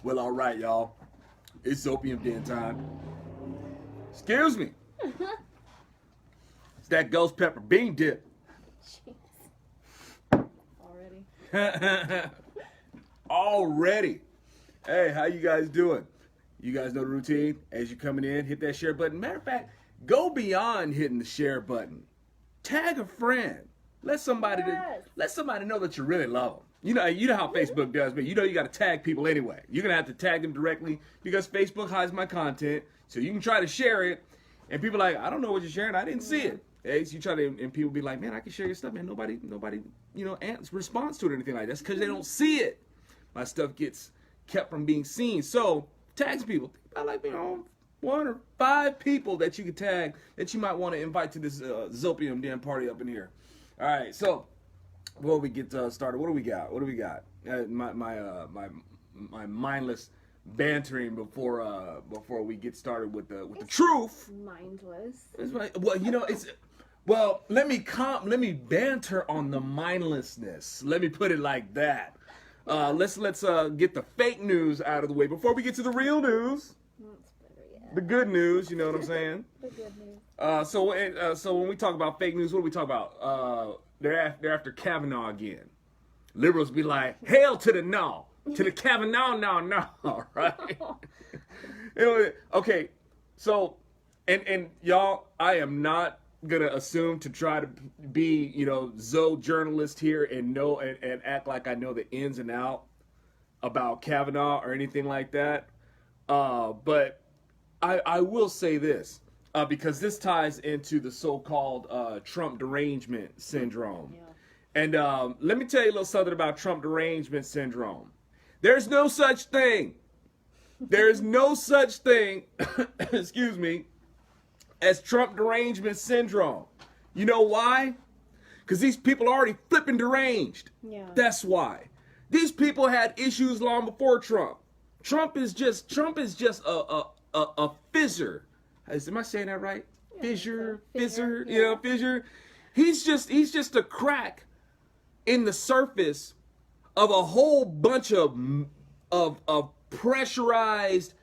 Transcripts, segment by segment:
Well, all right, y'all. It's ZOpium Den time. Excuse me. It's that ghost pepper bean dip. Jeez. Already. Already. Hey, how you guys doing? You guys know the routine. As you're coming in, hit that share button. Matter of fact, go beyond hitting the share button. Tag a friend. Let somebody know that you really love them. You know how Facebook does, but you got to tag people anyway. You're gonna have to tag them directly because Facebook hides my content, so you can try to share it, and people are like, I don't know what you're sharing, I didn't see it. Hey, so you try to, and people be like, man, I can share your stuff, man. Nobody, responds to it or anything like that. That's because they don't see it. My stuff gets kept from being seen. So tags people. Think about 1 or 5 people that you could tag that you might want to invite to this ZOpium Den party up in here. All right, so before we get started, what do we got? My mindless bantering before we get started with the truth. Mindless. Let me banter on the mindlessness. Let me put it like that. Let's get the fake news out of the way before we get to the real news. That's better, yeah. The good news, you know what I'm saying? The good news. So when we talk about fake news, what do we talk about? They're after Kavanaugh again. Liberals be like, hail to the no, to the Kavanaugh, no, right? Okay, so and y'all, I am not gonna assume to try to be Zoe journalist here and act like I know the ins and out about Kavanaugh or anything like that. But I will say this. Because this ties into the so-called Trump derangement syndrome. Yeah. And let me tell you a little something about Trump derangement syndrome. There's no such thing. There's no such thing, excuse me, as Trump derangement syndrome. You know why? Because these people are already flipping deranged. Yeah. That's why. These people had issues long before Trump. Trump is just a fizzer. Am I saying that right? Yeah, Fissure. Yeah. Fissure. He's just a crack in the surface of a whole bunch of pressurized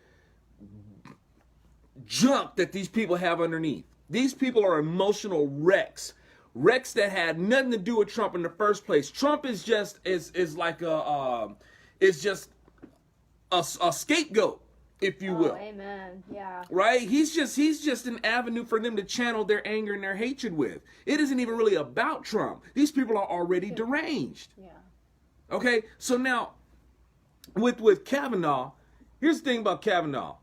junk that these people have underneath. These people are emotional wrecks that had nothing to do with Trump in the first place. Trump is just like a scapegoat, if you will. Amen. Yeah. Right? He's just an avenue for them to channel their anger and their hatred with. It isn't even really about Trump. These people are already deranged. Yeah. Okay? So now, with Kavanaugh, here's the thing about Kavanaugh.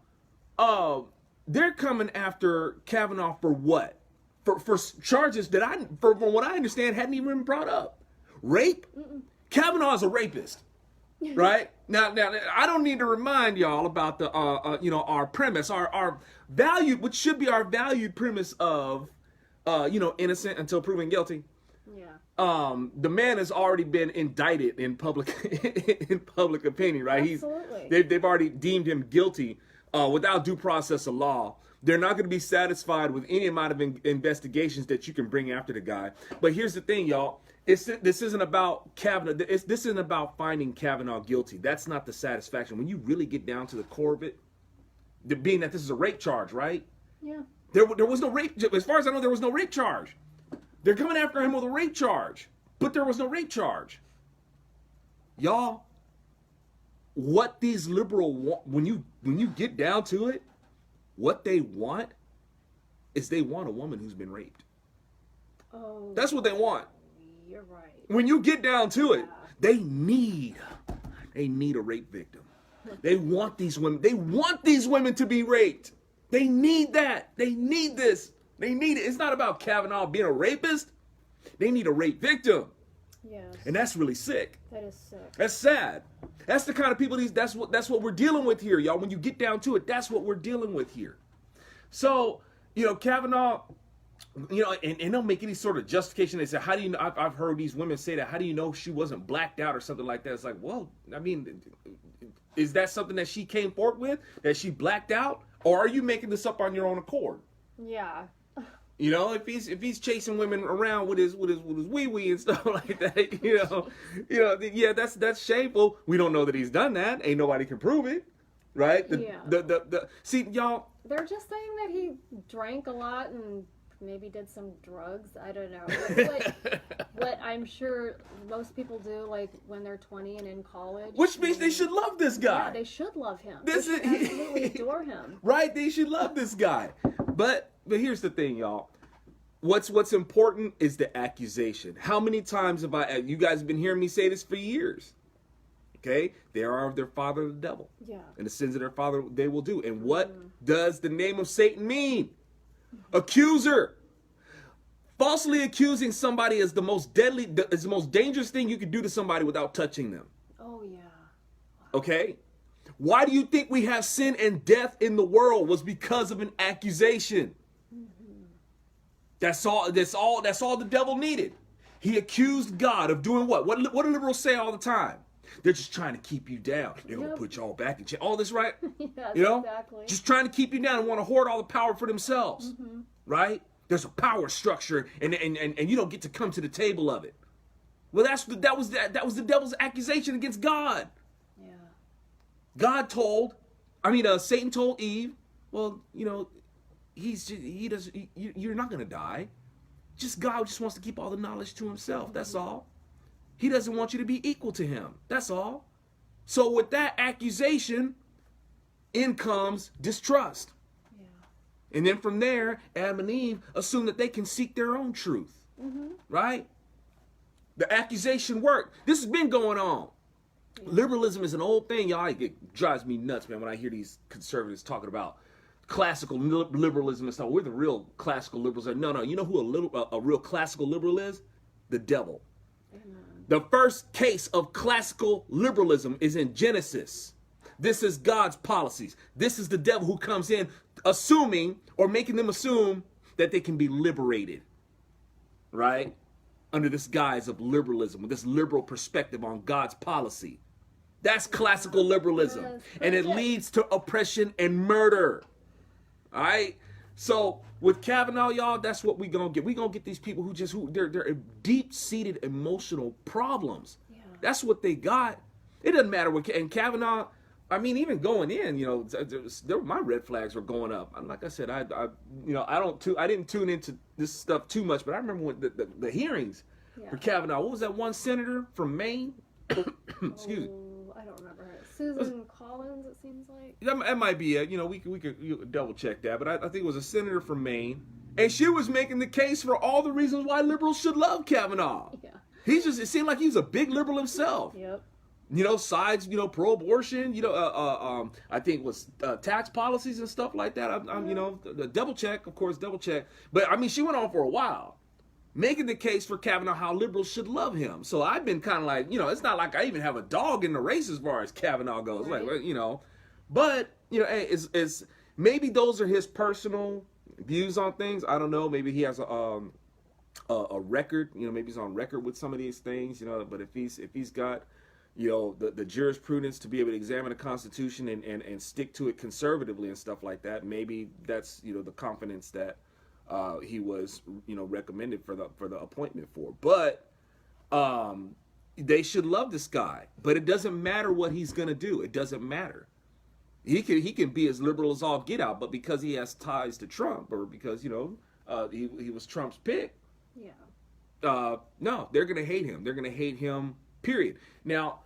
They're coming after Kavanaugh for what? For charges that from what I understand, hadn't even been brought up. Rape? Kavanaugh is a rapist. Right? Now, I don't need to remind y'all about the, our premise, our valued, which should be our valued premise of, innocent until proven guilty. Yeah. The man has already been indicted in public, in public opinion, right? Absolutely. They've already deemed him guilty, without due process of law. They're not going to be satisfied with any amount of investigations that you can bring after the guy. But here's the thing, y'all. This isn't about Kavanaugh. This isn't about finding Kavanaugh guilty. That's not the satisfaction. When you really get down to the core of it, being that this is a rape charge, right? Yeah. There was no rape. As far as I know, there was no rape charge. They're coming after him with a rape charge, but there was no rape charge. Y'all, what these liberal want, when you get down to it, what they want is they want a woman who's been raped. Oh. That's what they want. You're right. When you get down to it, they need a rape victim. They want these women. They want these women to be raped. They need that. They need this. They need it. It's not about Kavanaugh being a rapist. They need a rape victim. Yes. And that's really sick. That is sick. That's sad. That's the kind of people that's what we're dealing with here, y'all. When you get down to it, that's what we're dealing with here. So, Kavanaugh, and they'll make any sort of justification. They say, how do you know? I've heard these women say that. How do you know she wasn't blacked out or something like that? It's like, well, I mean, is that something that she came forward with? That she blacked out? Or are you making this up on your own accord? Yeah. You know, if he's chasing women around with his wee wee and stuff like that, yeah, that's shameful. We don't know that he's done that. Ain't nobody can prove it, right? See, y'all. They're just saying that he drank a lot and maybe did some drugs. I don't know. What I'm sure most people do, like when they're 20 and in college. Which means they should love this guy. Yeah, they should love him. They should absolutely adore him. Right? They should love this guy. But here's the thing, y'all. What's important is the accusation. How many times have you guys have been hearing me say this for years? Okay? They are of their father the devil. Yeah. And the sins of their father they will do. And what does the name of Satan mean? Accuser. Falsely accusing somebody is the most dangerous thing you could do to somebody without touching them. Oh yeah. Okay? Why do you think we have sin and death in the world? Was because of an accusation. That's all the devil needed. He accused God of doing what? What do liberals say all the time? They're just trying to keep you down. They're going to put you all back in check. All this, right? Yes, you know? exactly. Just trying to keep you down and want to hoard all the power for themselves. Right? There's a power structure and you don't get to come to the table of it. Well, that was the devil's accusation against God. Yeah. Satan told Eve, well, you're not going to die. God just wants to keep all the knowledge to himself. That's all. He doesn't want you to be equal to him. That's all. So with that accusation, in comes distrust. Yeah. And then from there, Adam and Eve assume that they can seek their own truth. Right? The accusation worked. This has been going on. Liberalism is an old thing, y'all. It drives me nuts, man, when I hear these conservatives talking about classical liberalism and stuff. We're the real classical liberals. No. You know who a real classical liberal is? The devil. Amen. The first case of classical liberalism is in Genesis. This is God's policies. This is the devil who comes in assuming or making them assume that they can be liberated. Right? Under this guise of liberalism, with this liberal perspective on God's policy. That's classical liberalism. Yes, and it leads to oppression and murder. All right? So with Kavanaugh, y'all, that's what we're going to get. We're going to get these people they're deep-seated emotional problems. Yeah. That's what they got. It doesn't matter what, and Kavanaugh, even going in, my red flags were going up. Like I said, I didn't tune into this stuff too much, but I remember when the hearings for Kavanaugh. What was that one senator from Maine? Excuse me. I don't remember her. Susan Collins, it seems like. That might be it. We could double check that, but I think it was a senator from Maine, and she was making the case for all the reasons why liberals should love Kavanaugh. Yeah. It seemed like he was a big liberal himself. Yep. Sides, pro-abortion, I think it was tax policies and stuff like that. Double check. But, she went on for a while, making the case for Kavanaugh how liberals should love him. So I've been kind of like, it's not like I even have a dog in the race as far as Kavanaugh goes. Right. But, it's maybe those are his personal views on things. I don't know. Maybe he has a record, maybe he's on record with some of these things, but if he's got... the jurisprudence to be able to examine the Constitution and stick to it conservatively and stuff like that. Maybe that's, the confidence that he was, recommended for the appointment for. But they should love this guy. But it doesn't matter what he's going to do. It doesn't matter. He can be as liberal as all get out, but because he has ties to Trump or because, he was Trump's pick. Yeah. No, they're going to hate him. They're going to hate him. Period. Now,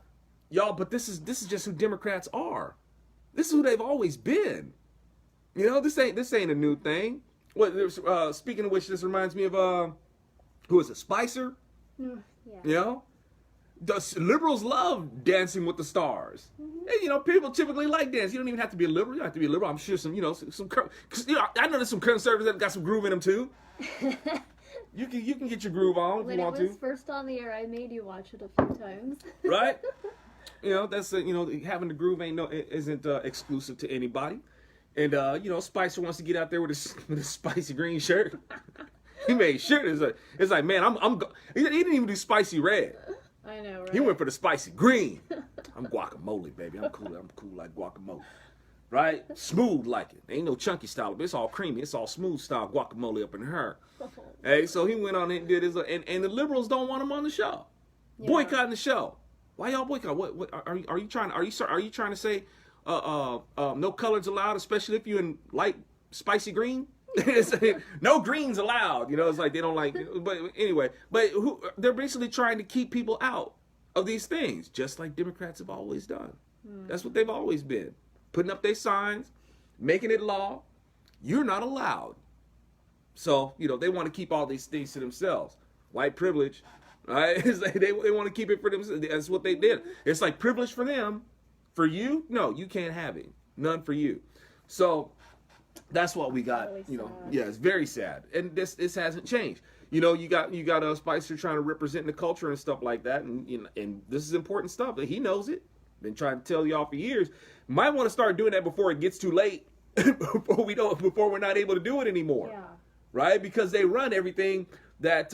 y'all, but this is just who Democrats are. This is who they've always been. This ain't a new thing. Speaking of which, this reminds me of who is it? Spicer. Yeah. The liberals love Dancing with the Stars. And, people typically like dance. You don't even have to be a liberal. You don't have to be a liberal. I'm sure some I know there's some conservatives that got some groove in them too. You can get your groove on if you want to. When it was first on the air, I made you watch it a few times. Right? That's having the groove isn't exclusive to anybody. And Spicer wants to get out there with a spicy green shirt. He made sure it's like man, he didn't even do spicy red. I know, right? He went for the spicy green. I'm guacamole, baby. I'm cool like guacamole. right? Smooth like it. Ain't no chunky style, but it's all creamy. It's all smooth style guacamole up in her. Hey, so he went on and did his, and the liberals don't want him on the show, boycotting the show. Why y'all boycott? What are you trying? Are you trying to say, no colors allowed, especially if you're in light spicy green? No greens allowed. You know, it's like they don't like. But anyway, they're basically trying to keep people out of these things, just like Democrats have always done. That's what they've always been, putting up their signs, making it law. You're not allowed. So, you know, they want to keep all these things to themselves. White privilege, right? It's like they want to keep it for themselves. That's what they did. It's like privilege for them. For you, no, you can't have it. None for you. So that's what we got. Really, you know, yeah, it's very sad. And this hasn't changed. You know, you got Spicer trying to represent the culture and stuff like that. And, you know, and this is important stuff. He knows it. Been trying to tell y'all for years. Might want to start doing that before it gets too late. before we're not able to do it anymore. Yeah. Right? Because they run everything that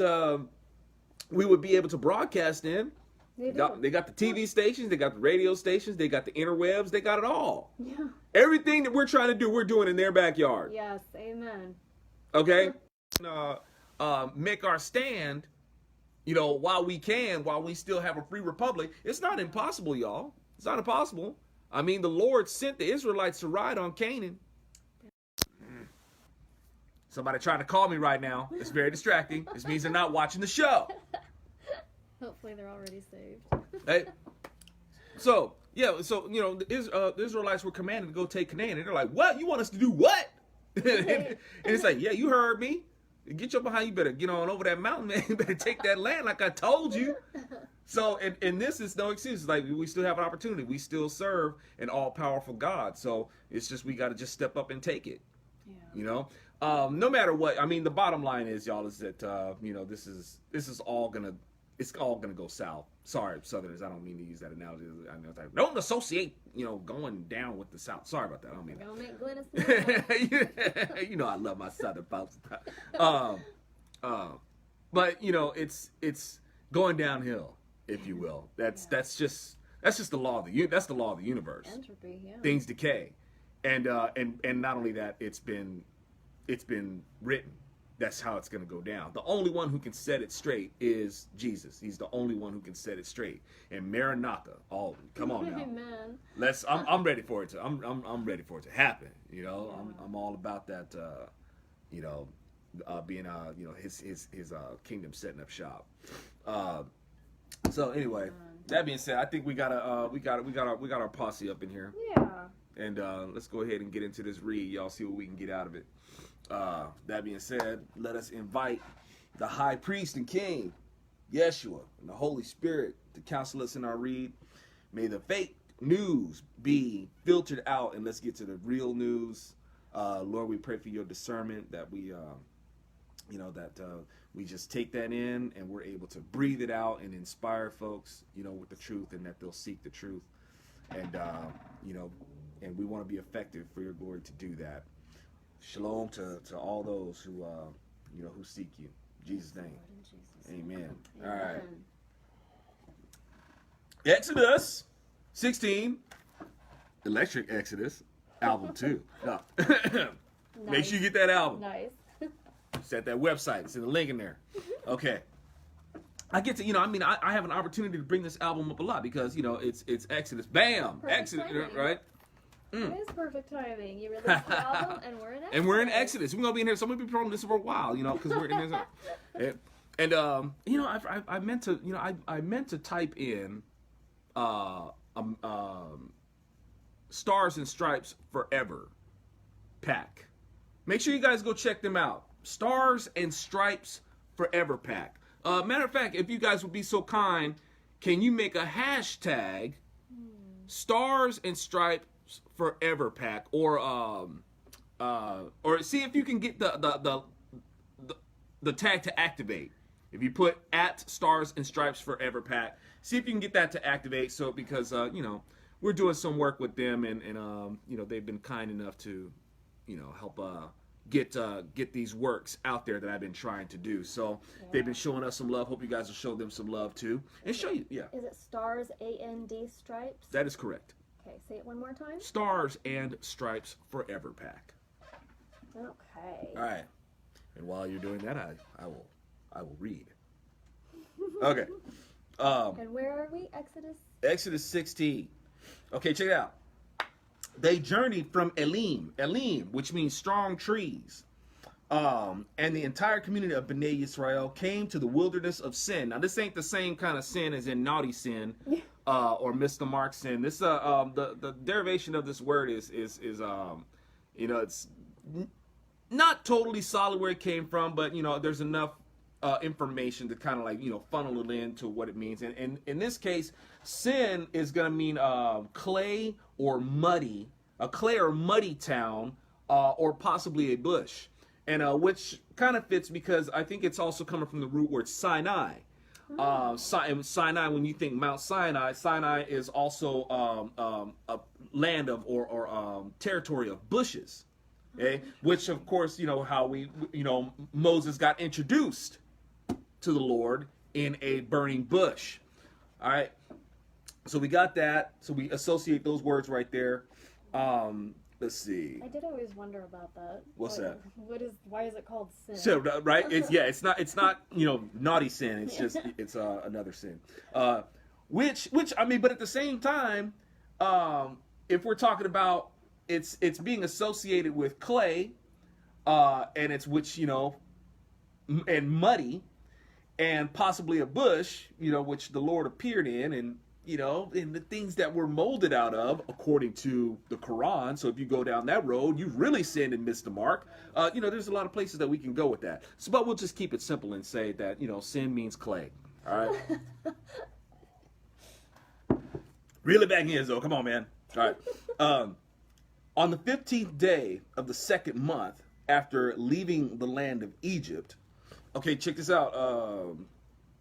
we would be able to broadcast in. They got the TV stations, they got the radio stations, they got the interwebs, they got it all. Yeah. Everything that we're trying to do, we're doing in their backyard. Yes, amen. Okay? Make our stand, you know, while we still have a free republic. It's not impossible, y'all. It's not impossible. I mean, the Lord sent the Israelites to ride on Canaan. Somebody trying to call me right now. It's very distracting. This means they're not watching the show. Hopefully they're already saved. Hey. So, you know, the Israelites were commanded to go take Canaan. And they're like, what? You want us to do what? And it's like, yeah, you heard me. Get your behind. You better get on over that mountain, man. You better take that land like I told you. So, and this is no excuse. Like, we still have an opportunity. We still serve an all-powerful God. So, it's just we got to just step up and take it. Yeah. You know? No matter what, I mean, the bottom line is, y'all, is that you know, this is all gonna go south. Sorry, Southerners, I don't mean to use that analogy. I know, don't associate, you know, going down with the South. Sorry about that. I don't mean don't make Glennis. You know, I love my Southern folks. But you know, it's going downhill, if you will. That's just the law of the universe. Entropy, yeah. Things decay, and not only that, it's been written. That's how it's going to go down. The only one who can set it straight is Jesus. He's the only one who can set it straight. And Maranatha, come on now. Amen. I'm ready for it to. I'm ready for it to happen. You know, yeah. I'm all about that. You know, being you know, his kingdom setting up shop. So anyway, that being said, I think we got our posse up in here. Yeah. And let's go ahead and get into this read. Y'all see what we can get out of it. That being said, let us invite the high priest and king, Yeshua, and the Holy Spirit to counsel us in our read. May the fake news be filtered out, and let's get to the real news. Lord, we pray for your discernment, that we, you know, that we just take that in and we're able to breathe it out and inspire folks, you know, with the truth, and that they'll seek the truth. And, you know, and we want to be effective for your glory to do that. Shalom to all those who you know, who seek you. In Jesus' name. Amen. All right. Exodus 16, Electric Exodus, album 2. No. Nice. Make sure you get that album. Nice. Set that website. It's in the link in there. Okay. I get to, you know, I mean, I have an opportunity to bring this album up a lot because, you know, it's Exodus. Bam! Perfect Exodus, timing. Right? It is perfect timing. You released the album, and we're in Exodus. And we're in Exodus. We're gonna be in here. So I'm gonna be promoting this for a while, you know, because we're in there. And you know, I meant to, you know, I meant to type in, Stars and Stripes Forever pack. Make sure you guys go check them out. Stars and Stripes Forever pack. Matter of fact, if you guys would be so kind, can you make a hashtag Stars and Stripes Forever pack, or see if you can get the tag to activate. If you put @Stars and Stripes Forever pack, see if you can get that to activate. So because you know, we're doing some work with them, and you know, they've been kind enough to, you know, help get these works out there that I've been trying to do. So they've been showing us some love. Hope you guys will show them some love too, and show you. Yeah. Is it Stars AND Stripes? That is correct. Okay, say it one more time. Stars and Stripes Forever pack. Okay. All right. And while you're doing that, I will read. Okay. And where are we? Exodus? Exodus 16. Okay, check it out. They journeyed from Elim, which means strong trees. And the entire community of Bnei Israel came to the wilderness of Sin. Now, this ain't the same kind of sin as in naughty sin or miss the mark sin. This the derivation of this word is you know, it's not totally solid where it came from, but you know, there's enough information to kind of like, you know, funnel it into what it means. And in this case, sin is going to mean clay or muddy, a clay or muddy town, or possibly a bush. And which kind of fits because I think it's also coming from the root word Sinai. Sinai, when you think Mount Sinai, Sinai is also a land of or territory of bushes. Okay? Which, of course, you know, how Moses got introduced to the Lord in a burning bush. All right. So we got that. So we associate those words right there. Let's see. I did always wonder about that. What's that? Why is it called sin? So right, it's not you know, naughty sin. It's just it's another sin. Which I mean, but at the same time, if we're talking about it's being associated with clay, and it's which, you know, and muddy, and possibly a bush, you know, which the Lord appeared in, and you know, and the things that we're molded out of, according to the Quran. So if you go down that road, you've really sinned and missed the mark. You know, there's a lot of places that we can go with that. So, but we'll just keep it simple and say that, you know, sin means clay. All right. Reel it back in, Zoe. Come on, man. All right. On the 15th day of the second month after leaving the land of Egypt. Okay, check this out.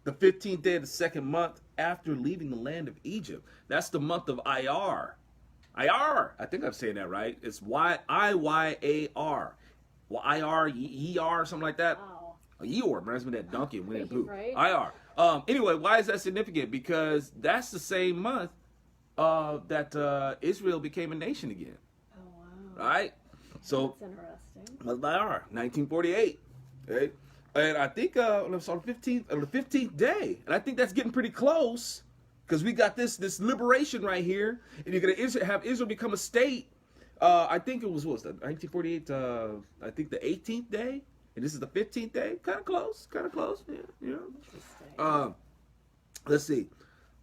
The 15th day of the second month after leaving the land of Egypt. That's the month of Iyar. Iyar. I think I'm saying that right. It's Iyar. Well, Iyar, something like that. Wow. Eeyore reminds me of that donkey and Winnie the Pooh. Right. Iyar. Anyway, why is that significant? Because that's the same month that Israel became a nation again. Oh, wow. Right? So, That's interesting. month of Iyar, 1948. Okay? And I think on the 15th day, and I think that's getting pretty close, because we got this liberation right here, and you're gonna have Israel become a state. I think it was 1948. I think the 18th day, and this is the 15th day. Kind of close. Yeah, you know. Let's see.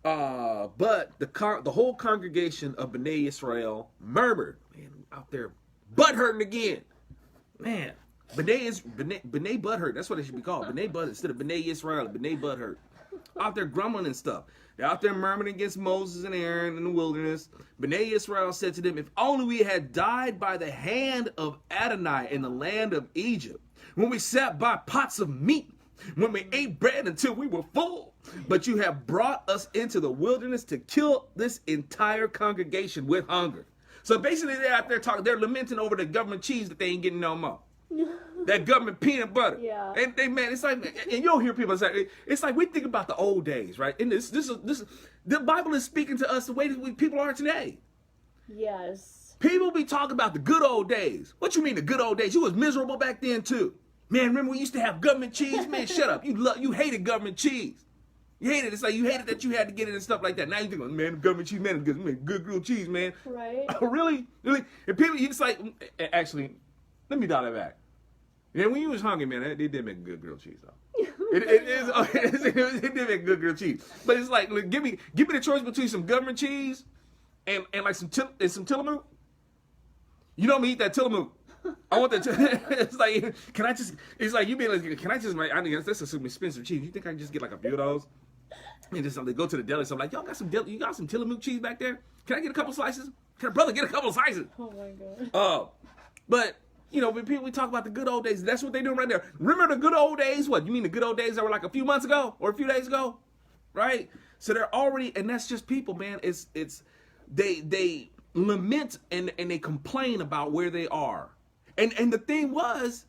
But the whole congregation of Bnei Israel murmured, man, out there, butt hurting again, man. B'nai butthurt. That's what it should be called. B'nai butt instead of B'nai Israel. B'nai butthurt. Out there grumbling and stuff. They're out there murmuring against Moses and Aaron in the wilderness. B'nai Israel said to them, if only we had died by the hand of Adonai in the land of Egypt, when we sat by pots of meat, when we ate bread until we were full. But you have brought us into the wilderness to kill this entire congregation with hunger. So basically they're out there talking, they're lamenting over the government cheese that they ain't getting no more. That government peanut butter. Yeah. And they, man, it's like, and you'll hear people say, it's like we think about the old days, right? And this the Bible is speaking to us the way that people are today. Yes. People be talking about the good old days. What you mean the good old days? You was miserable back then too. Man, remember we used to have government cheese? Man, shut up. You hated government cheese. You hated it. It's like you hated that you had to get it and stuff like that. Now you think, man, government cheese, man, good grilled cheese, man. Right. Really? And people, it's like, actually, let me dial that back. Yeah, when you was hungry, man, they did make good grilled cheese, though. It did make good grilled cheese. But it's like, look, give me the choice between some government cheese and like some Tillamook. You know me, eat that Tillamook. I want that. It's like, can I just? It's like you be like, can I just? I think that's some expensive cheese. You think I can just get like a few of those? And just something, go to the deli. So I'm like, y'all got some you got some Tillamook cheese back there? Can I get a couple slices? Can a brother get a couple slices? Oh my god. But you know, when people we talk about the good old days, that's what they're doing right there. Remember the good old days? What you mean the good old days that were like a few months ago or a few days ago, right? So they're already, and that's just people, man. It's they lament and they complain about where they are, and the thing was,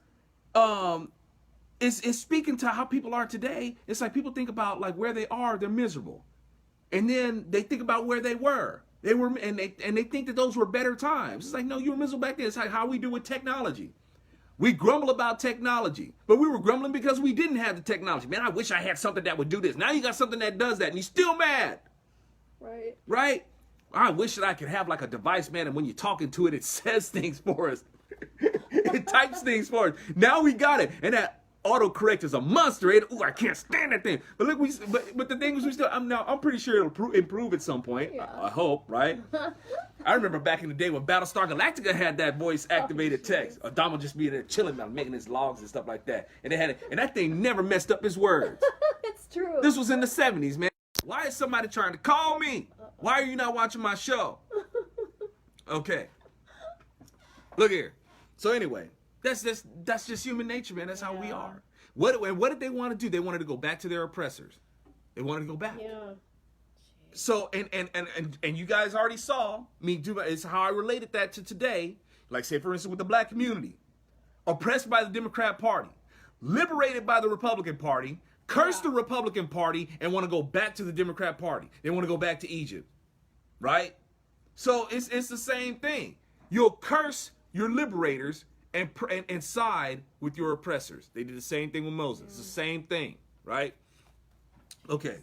it's speaking to how people are today. It's like people think about like where they are, they're miserable, and then they think about where they were. They were, and they think that those were better times. It's like, no, you were miserable back then. It's like how we do with technology. We grumble about technology, but we were grumbling because we didn't have the technology. Man, I wish I had something that would do this. Now you got something that does that, and you're still mad. Right. Right? I wish that I could have like a device, man, and when you're talking to it, it says things for us. It types things for us. Now we got it, and that autocorrect is a monster. Ooh, I can't stand that thing. But look, but the thing is, we still. I'm pretty sure it'll improve at some point. Yeah. I hope, right? I remember back in the day when Battlestar Galactica had that voice activated text. Adam would just be there chilling, man, making his logs and stuff like that, and they had it, and that thing never messed up his words. It's true. This was in the 70s, man. Why is somebody trying to call me? Why are you not watching my show? Okay. Look here. So anyway, that's just human nature, man. That's how we are. What did they want to do? They wanted to go back to their oppressors. They wanted to go back. Yeah. So and you guys already saw me do. It's how I related that to today. Like, say for instance with the black community, oppressed by the Democrat Party, liberated by the Republican Party, curse the Republican Party, and want to go back to the Democrat Party. They want to go back to Egypt, right? So it's the same thing. You'll curse your liberators and side with your oppressors. They did the same thing with Moses. It's the same thing, right? Okay.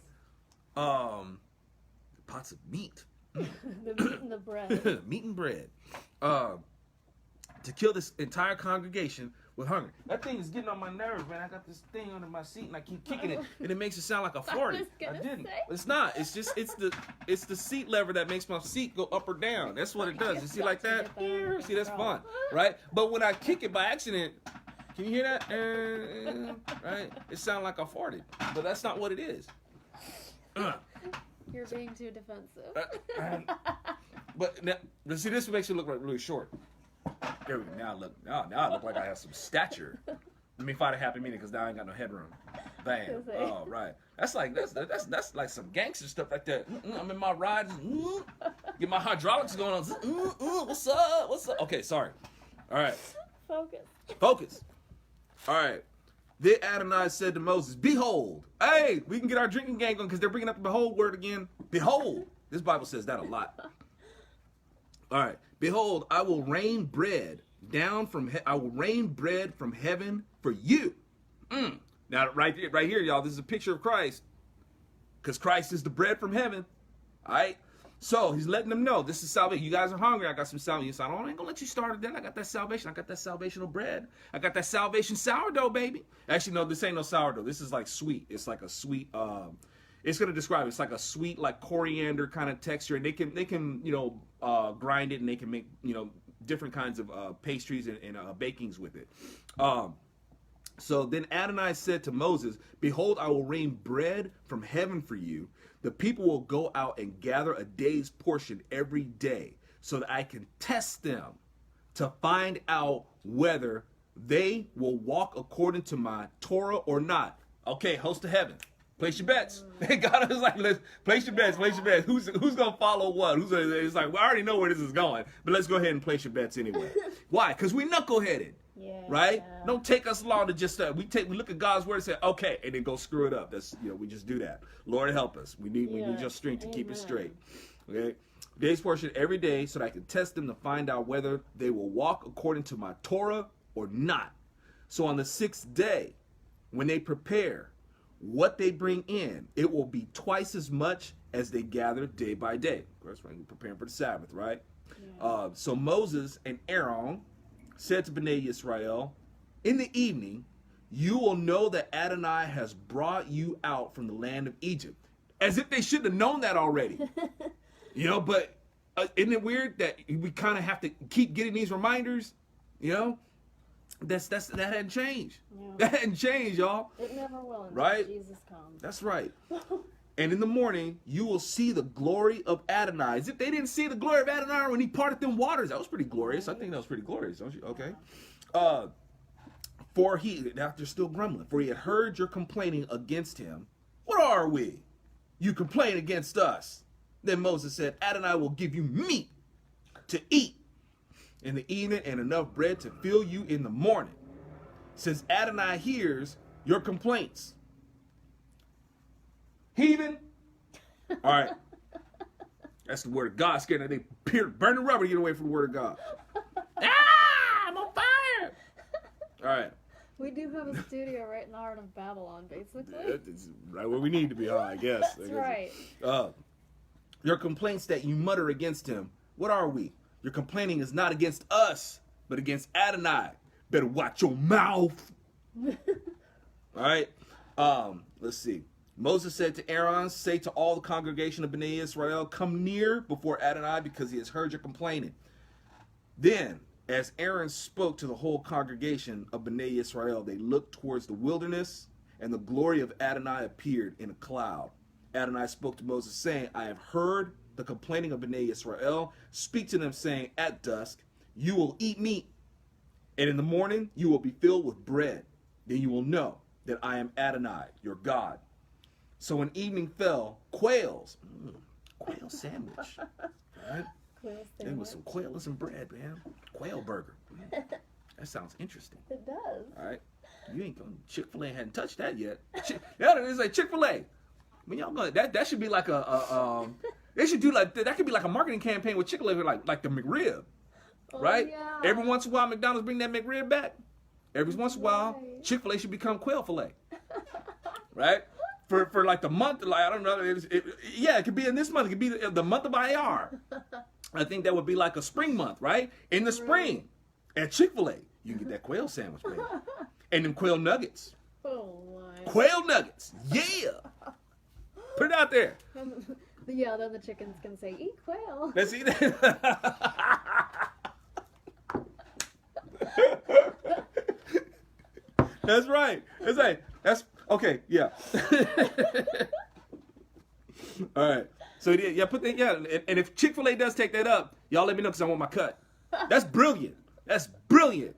Pots of meat. The meat and the bread. Meat and bread. To kill this entire congregation with hunger. That thing is getting on my nerves, man. I got this thing under my seat and I keep kicking it, and it makes it sound like a 40. I didn't. Say. It's not. It's just it's the seat lever that makes my seat go up or down. That's what it does. You see like that? See, that's fun, right? But when I kick it by accident, can you hear that? Right? It sounds like a 40, but that's not what it is. You're being too defensive. But now, see, this makes it look like really short. There we go. Now I look like I have some stature. Let me find a happy meeting because now I ain't got no headroom. Bam. Oh, right. That's like like some gangster stuff like that. I'm in my ride. Get my hydraulics going on. What's up? What's up? Okay, sorry. All right. Focus. All right. Then Adonai said to Moses, "Behold." Hey, we can get our drinking game going because they're bringing up the behold word again. Behold. This Bible says that a lot. All right. Behold, I will rain bread down from I will rain bread from heaven for you. Now, right here, y'all, this is a picture of Christ, because Christ is the bread from heaven. All right. So he's letting them know this is salvation. You guys are hungry. I got some salvation. So I ain't gonna let you start it then. I got that salvation. I got that salvational bread. I got that salvation sourdough, baby. Actually, no, this ain't no sourdough. This is like sweet. It's like a sweet. It's gonna describe. It's like a sweet, like coriander kind of texture, and they can grind it, and they can make different kinds of pastries and bakings with it. So then Adonai said to Moses, "Behold, I will rain bread from heaven for you. The people will go out and gather a day's portion every day, so that I can test them to find out whether they will walk according to my Torah or not." Okay, host of heaven, place your bets. God was like, "Let's place your bets. Place your bets. Who's gonna follow what? It's like, well, I already know where this is going, but let's go ahead and place your bets anyway." Why? Because we knuckleheaded. Yeah. Right? Don't take us long to just we look at God's word and say, okay, and then go screw it up. That's we just do that. Lord help us. We need your strength to keep it straight. Okay? Day's portion every day so that I can test them to find out whether they will walk according to my Torah or not. So on the 6th day, when they prepare what they bring in, it will be twice as much as they gather day by day. Of course, we're preparing for the Sabbath, right? Yeah. So Moses and Aaron said to Bnei Yisrael, "In the evening, you will know that Adonai has brought you out from the land of Egypt." As if they should have known that already. But isn't it weird that we kind of have to keep getting these reminders? That hadn't changed. Yeah. That hadn't changed, y'all. It never will until right? Jesus comes. That's right. And in the morning, you will see the glory of Adonai. As if they didn't see the glory of Adonai when he parted them waters. That was pretty glorious. I think that was pretty glorious, don't you? Okay. For he, after still grumbling, for he had heard your complaining against him. What are we? You complain against us. Then Moses said, Adonai will give you meat to eat in the evening and enough bread to fill you in the morning. Since Adonai hears your complaints. Heathen. All right. That's the word of God. Scared that they burn the rubber to get away from the word of God. I'm on fire. All right. We do have a studio right in the heart of Babylon, basically. It's right where we need to be, huh? I guess. That's right. Your complaints that you mutter against him, what are we? Your complaining is not against us, but against Adonai. Better watch your mouth. All right. Let's see. Moses said to Aaron, say to all the congregation of Bnei Israel, come near before Adonai because he has heard your complaining. Then, as Aaron spoke to the whole congregation of Bnei Israel, they looked towards the wilderness, and the glory of Adonai appeared in a cloud. Adonai spoke to Moses, saying, I have heard the complaining of Bnei Israel. Speak to them, saying, at dusk you will eat meat, and in the morning you will be filled with bread. Then you will know that I am Adonai, your God. So when evening fell, quail sandwich. Right? There was some quail and some bread, man. Quail burger. That sounds interesting. It does. All right. You ain't going Chick-fil-A hadn't touched that yet. Yeah, it's like Chick-fil-A. When y'all going that should be like they should do like that could be like a marketing campaign with Chick-fil-A like the McRib. Right? Yeah. Every once in a while McDonald's bring that McRib back. Every once in a while Chick-fil-A should become quail fillet. Right? For like the month, like I don't know, it could be in this month. It could be the month of IR. I think that would be like a spring month, right? In the spring, at Chick-fil-A, you can get that quail sandwich, baby, and them quail nuggets. Oh my! Quail nuggets, yeah. Put it out there. Yeah, then the chickens can say, "Eat quail." Let's eat that. That's right. That's right. That's okay. Yeah. All right. So yeah, put that. Yeah, and if Chick-fil-A does take that up, y'all let me know because I want my cut. That's brilliant. That's brilliant.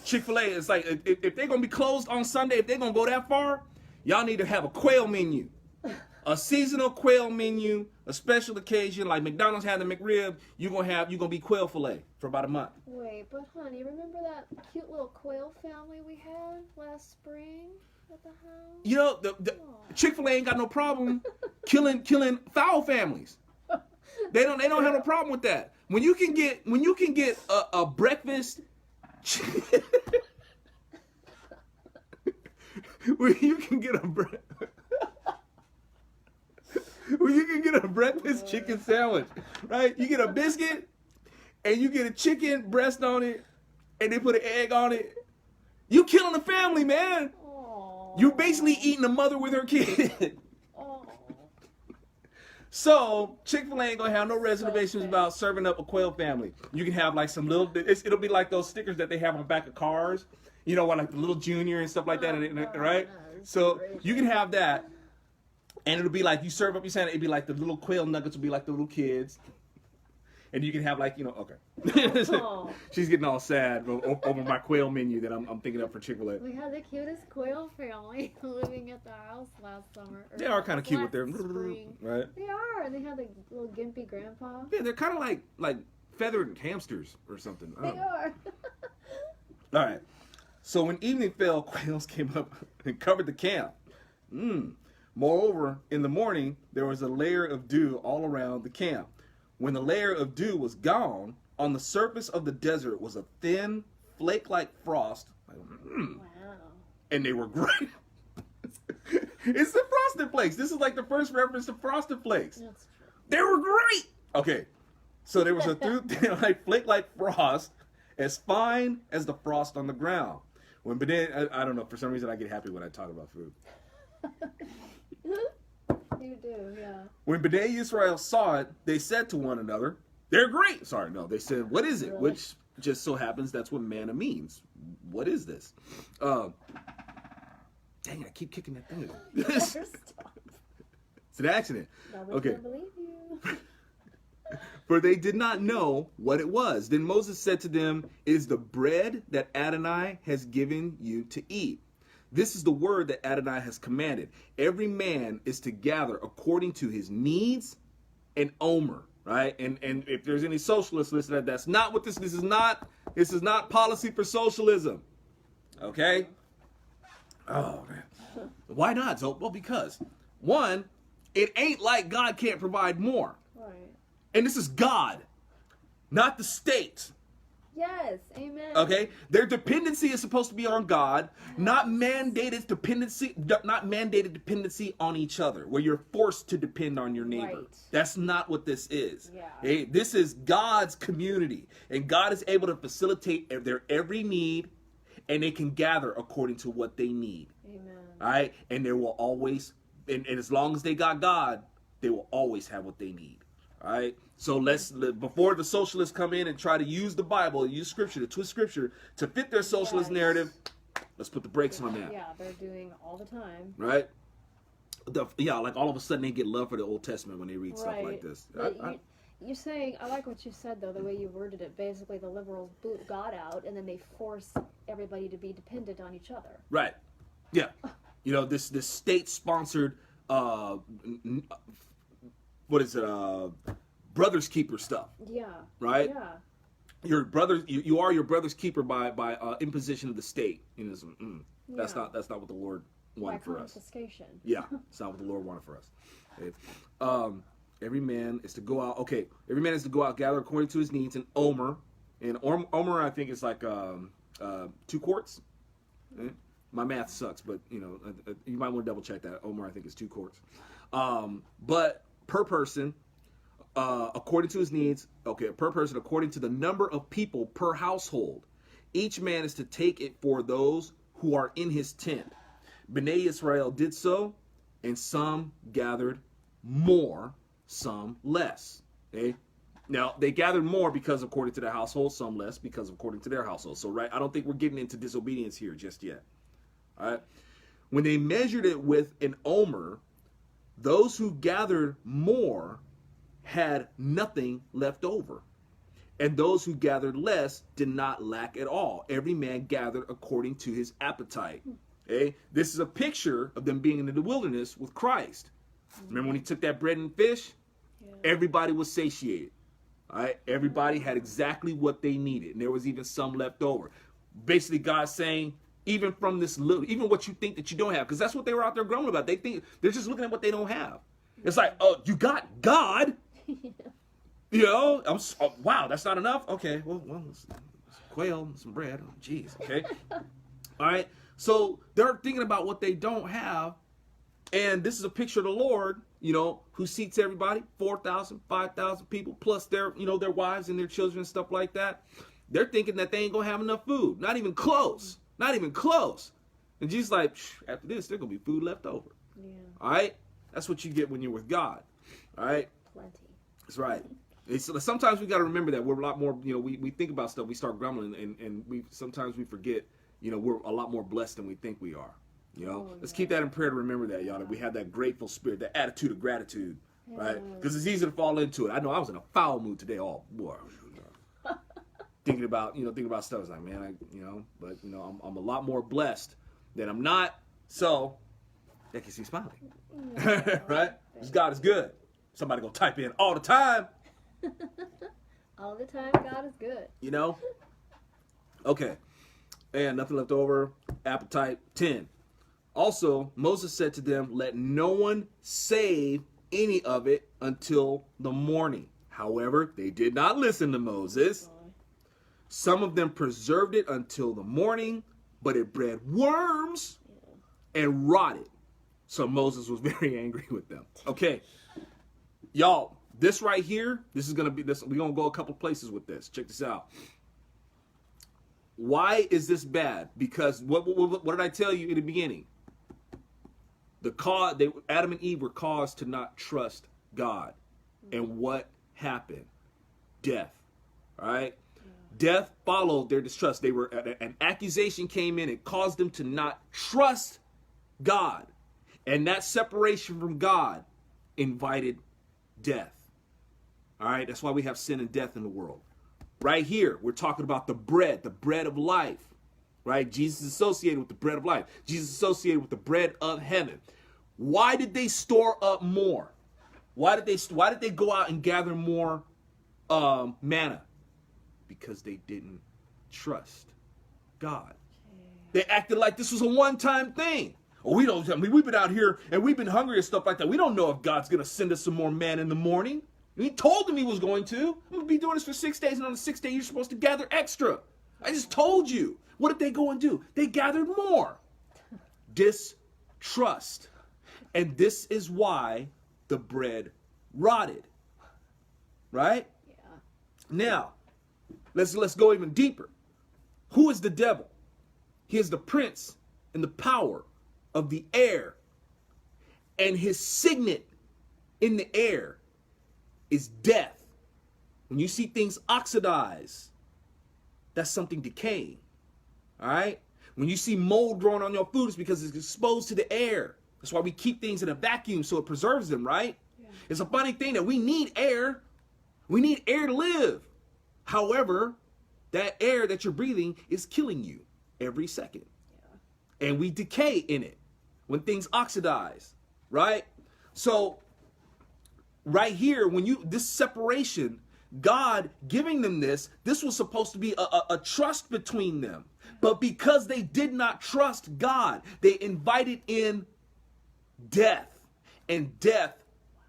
Chick-fil-A is like if they're gonna be closed on Sunday, if they're gonna go that far, y'all need to have a quail menu, a seasonal quail menu, a special occasion like McDonald's had the McRib. You're gonna be quail fillet for about a month. Wait, but honey, remember that cute little quail family we had last spring at the house? You know, the Chick-fil-A ain't got no problem killing fowl families. They don't have no problem with that. When you can get a breakfast when you can get a breakfast chicken sandwich, right? You get a biscuit and you get a chicken breast on it and they put an egg on it. You killing the family, man. You're basically eating a mother with her kid. So Chick-fil-A ain't gonna have no reservations about serving up a quail family. You can have like some little. It'll be like those stickers that they have on the back of cars. You know, like the little junior and stuff like that, right? So you can have that, and it'll be like you serve up your sandwich. It'll be like the little quail nuggets will be like the little kids. And you can have like, okay. She's getting all sad over my quail menu that I'm thinking of for Chick-fil-A. We had the cutest quail family living at the house last summer. They are kind of cute with their, right? They are. They had the little gimpy grandpa. Yeah, they're kind of like feathered hamsters or something. They are. All right. So when evening fell, quails came up and covered the camp. Moreover, in the morning, there was a layer of dew all around the camp. When the layer of dew was gone, on the surface of the desert was a thin, flake-like frost. Wow. And they were great. It's the Frosted Flakes. This is like the first reference to Frosted Flakes. That's true. They were great. Okay. So there was a thin, flake-like frost as fine as the frost on the ground. I don't know, for some reason I get happy when I talk about food. You do, yeah. When Bnei Israel saw it, they said to one another, they're great. Sorry, no, they said, what is it? Really? Which just so happens that's what manna means. What is this? Dang, I keep kicking that thing. It's an accident. Okay. Believe you. For they did not know what it was. Then Moses said to them, it is the bread that Adonai has given you to eat. This is the word that Adonai has commanded. Every man is to gather according to his needs and omer, right? And if there's any socialists listening, that's not what this is not policy for socialism. Okay? Oh man. Why not? Well, because one, it ain't like God can't provide more. Right. And this is God, not the state. Yes, amen. Okay, their dependency is supposed to be on God, not mandated dependency on each other, where you're forced to depend on your neighbor. Right. That's not what this is. Yeah. Okay? This is God's community, and God is able to facilitate their every need, and they can gather according to what they need. Amen. All right, and there will always, and as long as they got God, they will always have what they need. All right. So before the socialists come in and try to use the Bible, use scripture, to twist scripture to fit their socialist narrative, let's put the brakes on that. Yeah, they're doing all the time. Right? Like all of a sudden they get love for the Old Testament when they read stuff like this. You're saying, I like what you said though, the way you worded it. Basically, the liberals boot God out, and then they force everybody to be dependent on each other. Right. Yeah. You know, this state-sponsored, what is it? Brothers keeper stuff. Yeah. Right? Yeah. Your brother, you are your brother's keeper by imposition of the state. You know, that's not what the Lord wanted for us. Yeah, it's not what the Lord wanted for us. Okay. Every man is to go out. Okay, every man is to go out, gather according to his needs. And Omer, I think is like 2 quarts. Okay? My math sucks, but you know, you might want to double check that. Omer, I think, is 2 quarts. But per person, according to his needs, per person, according to the number of people per household, each man is to take it for those who are in his tent. Bnei Israel did so, and some gathered more, some less. Okay? Now, they gathered more because according to their household, some less because according to their household. So, right, I don't think we're getting into disobedience here just yet. All right? When they measured it with an omer, those who gathered more had nothing left over, and those who gathered less did not lack at all. Every man gathered according to his appetite. Okay? This is a picture of them being in the wilderness with Christ. Remember when he took that bread and fish? Yeah. Everybody was satiated. All right? Everybody had exactly what they needed, and there was even some left over. Basically, God's saying, even from this little, even what you think that you don't have, because that's what they were out there grumbling about. They think they're just looking at what they don't have. It's like, oh, you got God. You know, wow, that's not enough. Okay, well, it's quail and some bread. Oh, jeez. Okay, all right. So they're thinking about what they don't have, and this is a picture of the Lord, you know, who seats everybody, 4,000, 5,000 people, plus their wives and their children and stuff like that. They're thinking that they ain't gonna have enough food. Not even close. Not even close. And Jesus like, after this, there's gonna be food left over. Yeah. All right. That's what you get when you're with God. All right. Plenty. That's right. Sometimes we got to remember that we're a lot more, you know, we think about stuff, we start grumbling, and sometimes we forget, you know, we're a lot more blessed than we think we are. You know, let's keep that in prayer to remember that, y'all, that we have that grateful spirit, that attitude of gratitude, right? Because it's easy to fall into it. I know I was in a foul mood today. Oh, boy. thinking about stuff. I was like, man, but I'm a lot more blessed than I'm not. So, that keeps me smiling. Right? Because God is good. Somebody gonna type in all the time. All the time, God is good. You know? Okay. And nothing left over. Appetite 10. Also, Moses said to them, let no one save any of it until the morning. However, they did not listen to Moses. Some of them preserved it until the morning, but it bred worms and rotted. So Moses was very angry with them. Okay. Y'all, this right here, we're going to go a couple places with this. Check this out. Why is this bad? Because what did I tell you in the beginning? Adam and Eve were caused to not trust God. And what happened? Death. All right? Death followed their distrust. An accusation came in and caused them to not trust God. And that separation from God invited death. All right? That's why we have sin and death in the world. Right here, we're talking about the bread of life. Right? Jesus is associated with the bread of life. Jesus is associated with the bread of heaven. Why did they store up more? Why did they go out and gather more manna? Because they didn't trust God. They acted like this was a one-time thing. We've been out here and we've been hungry and stuff like that. We don't know if God's going to send us some more manna in the morning. And he told them he was going to. I'm going to be doing this for 6 days, and on the 6th day, you're supposed to gather extra. I just told you. What did they go and do? They gathered more. Distrust. And this is why the bread rotted. Right? Yeah. Now, let's go even deeper. Who is the devil? He is the prince and the power of the air. And his signet in the air is death. When you see things oxidize, that's something decaying. All right? When you see mold growing on your food, it's because it's exposed to the air. That's why we keep things in a vacuum so it preserves them, right? Yeah. It's a funny thing that we need air. We need air to live. However, that air that you're breathing is killing you every second. Yeah. And we decay in it when things oxidize, right? So right here, when this separation, God giving them this was supposed to be a trust between them. But because they did not trust God, they invited in death. And death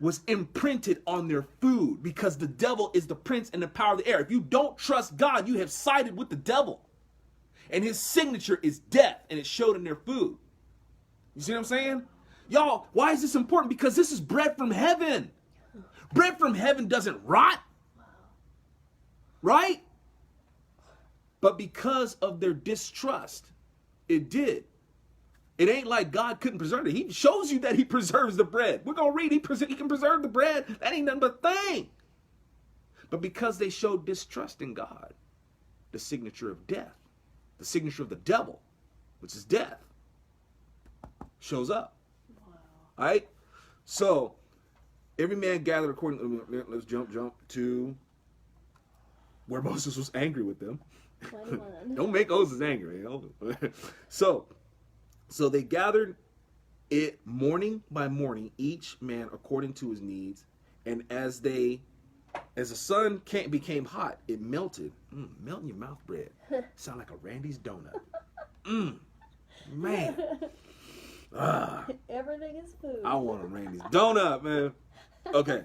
was imprinted on their food because the devil is the prince and the power of the air. If you don't trust God, you have sided with the devil. And his signature is death, and it showed in their food. You see what I'm saying? Y'all, why is this important? Because this is bread from heaven. Bread from heaven doesn't rot. Right? But because of their distrust, it did. It ain't like God couldn't preserve it. He shows you that he preserves the bread. We're going to read, he can preserve the bread. That ain't nothing but a thing. But because they showed distrust in God, the signature of death, the signature of the devil, which is death, shows up. Wow. All right? So, every man gathered according, let's jump to where Moses was angry with them. 21. Don't make Moses angry. You know? So they gathered it morning by morning, each man according to his needs. And as the sun became hot, it melted. Melt in your mouth bread. Sound like a Randy's donut. Man. Everything is food. I want a Randy's donut, man. Okay.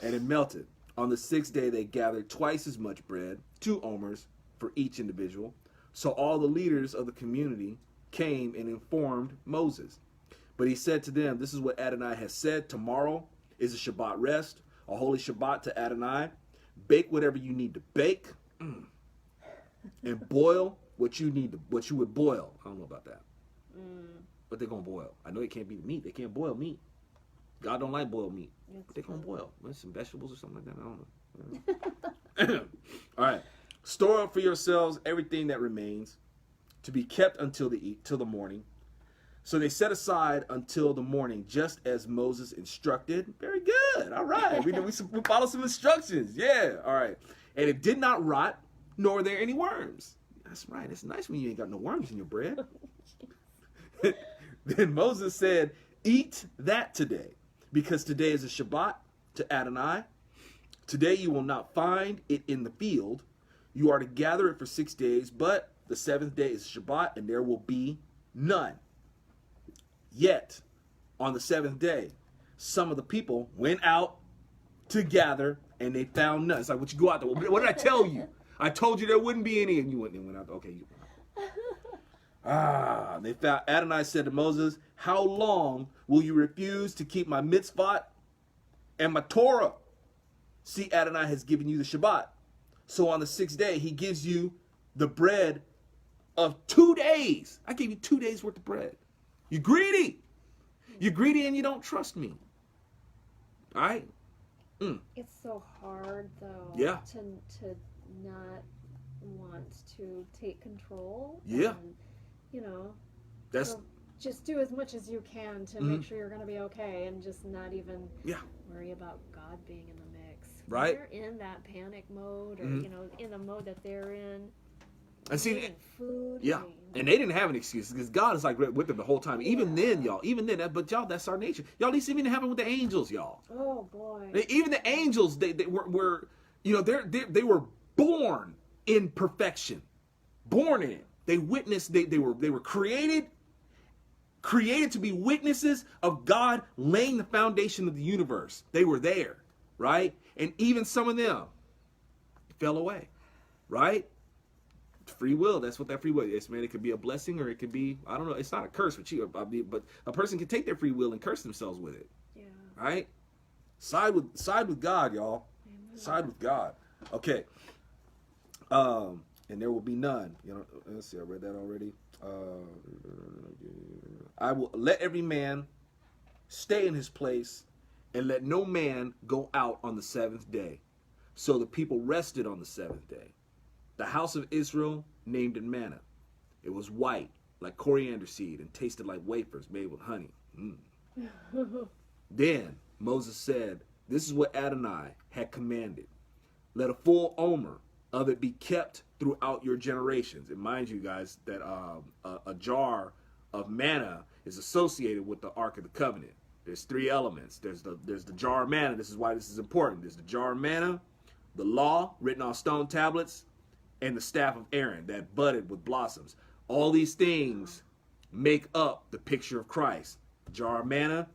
And it melted. On the 6th day, they gathered twice as much bread, 2 omers for each individual. So all the leaders of the community came and informed Moses. But he said to them, this is what Adonai has said. Tomorrow is a Shabbat rest, a holy Shabbat to Adonai. Bake whatever you need to bake. And boil what you would boil. I don't know about that. But they're going to boil. I know it can't be the meat. They can't boil meat. God don't like boiled meat. But they're going to boil. Maybe some vegetables or something like that. I don't know. All right. Store up for yourselves everything that remains, to be kept until the morning. So they set aside until the morning, just as Moses instructed. Very good. All right. We follow some instructions. Yeah. All right. And it did not rot, nor are there any worms. That's right. It's nice when you ain't got no worms in your bread. Then Moses said, eat that today, because today is a Shabbat to Adonai. Today you will not find it in the field. You are to gather it for 6 days, but the 7th day is Shabbat, and there will be none. Yet, on the 7th day, some of the people went out to gather, and they found none. It's like, what you go out there? What did I tell you? I told you there wouldn't be any, and you went out. Okay, you went out. They found. Adonai said to Moses, how long will you refuse to keep my mitzvot and my Torah? See, Adonai has given you the Shabbat. So on the 6th day, he gives you the bread of 2 days. I gave you 2 days worth of bread. You're greedy. You're greedy and you don't trust me. All right? It's so hard, though, yeah, to not want to take control. Yeah. And, you know, that's so just do as much as you can to make sure you're going to be okay, and just not even worry about God being in the mix. Right. When they're in that panic mode, or you know, in the mode that they're in. And see, food. Yeah, and they didn't have an excuse because God is like with them the whole time. Even then, y'all. Even then, but y'all, that's our nature. Y'all, this even happened with the angels, y'all. Oh boy. Even the angels, they were, you know, they were born in perfection, born in it. They witnessed. They were created to be witnesses of God laying the foundation of the universe. They were there, right? And even some of them fell away, right? Free will, that's what that free will is, man. It could be a blessing or it could be, I don't know, it's not a curse for you, but a person can take their free will and curse themselves with it. Yeah. Right? Side with God, y'all. Amen. Side with God. Okay. And there will be none. You know, let's see, I read that already. I will let every man stay in his place, and let no man go out on the seventh day. So the people rested on the seventh day. The house of Israel named it manna. It was white, like coriander seed, and tasted like wafers made with honey. Then Moses said, this is what Adonai had commanded. Let a full omer of it be kept throughout your generations. And mind you guys that a jar of manna is associated with the Ark of the Covenant. There's three elements. There's the jar of manna. This is why this is important. There's the jar of manna, the law written on stone tablets, and the staff of Aaron that budded with blossoms. All these things make up the picture of Christ. The jar of manna,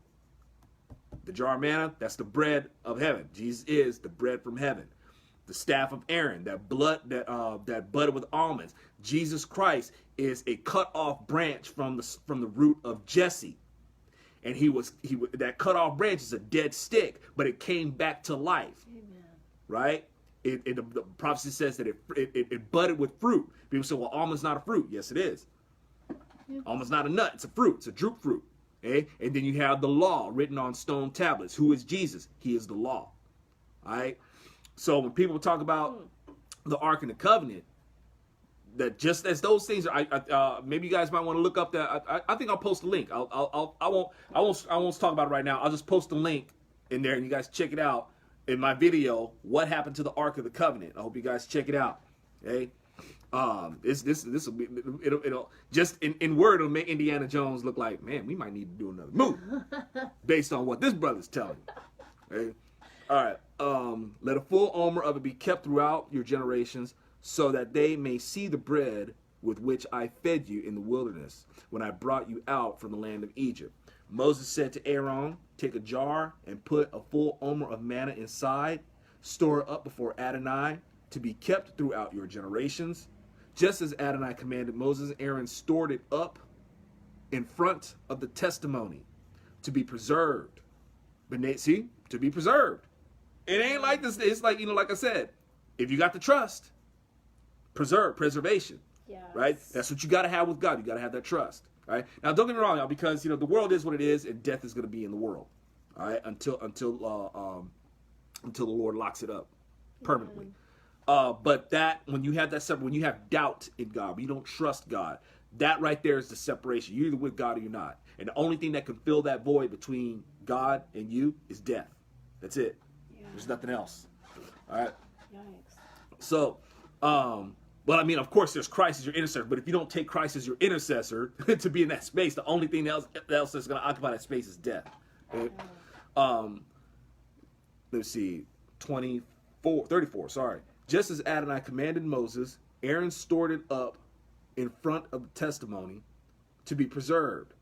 that's the bread of heaven. Jesus is the bread from heaven. The staff of Aaron, that budded with almonds. Jesus Christ is a cut off branch from the root of Jesse. And that cut off branch is a dead stick, but it came back to life. Amen. Right? The prophecy says that it budded with fruit. People say, well, almond's not a fruit. Yes, it is. Yeah. Almond's not a nut. It's a fruit. It's a drupe fruit. Okay? And then you have the law written on stone tablets. Who is Jesus? He is the law. All right? So when people talk about the Ark and the Covenant, that just as those things are, maybe you guys might want to look up that. I think I'll post a link. I won't talk about it right now. I'll just post a link in there, and you guys check it out in my video. What happened to the Ark of the Covenant? I hope you guys check it out. Okay, this will be it'll just in word, it'll make Indiana Jones look like, man, we might need to do another movie based on what this brother's telling. Okay, all right. Let a full omer of it be kept throughout your generations, so that they may see the bread with which I fed you in the wilderness, when I brought you out from the land of Egypt. Moses said to Aaron, take a jar and put a full omer of manna inside, store it up before Adonai, to be kept throughout your generations. Just as Adonai commanded Moses, Aaron stored it up in front of the testimony to be preserved. But see, to be preserved. It ain't like this. It's like, like I said, if you got the trust, preservation. Yes. Right? That's what you got to have with God. You got to have that trust. Right? Now, don't get me wrong, y'all, because the world is what it is, and death is going to be in the world. All right, until the Lord locks it up permanently. But that when you have when you have doubt in God, when you don't trust God, that right there is the separation. You're either with God or you're not. And the only thing that can fill that void between God and you is death. That's it. Yeah. There's nothing else. All right. Yikes. So, well, I mean, of course, there's Christ as your intercessor, but if you don't take Christ as your intercessor to be in that space, the only thing else that's going to occupy that space is death. Okay? Let's see, 34, sorry. Just as Adonai commanded Moses, Aaron stored it up in front of the testimony to be preserved.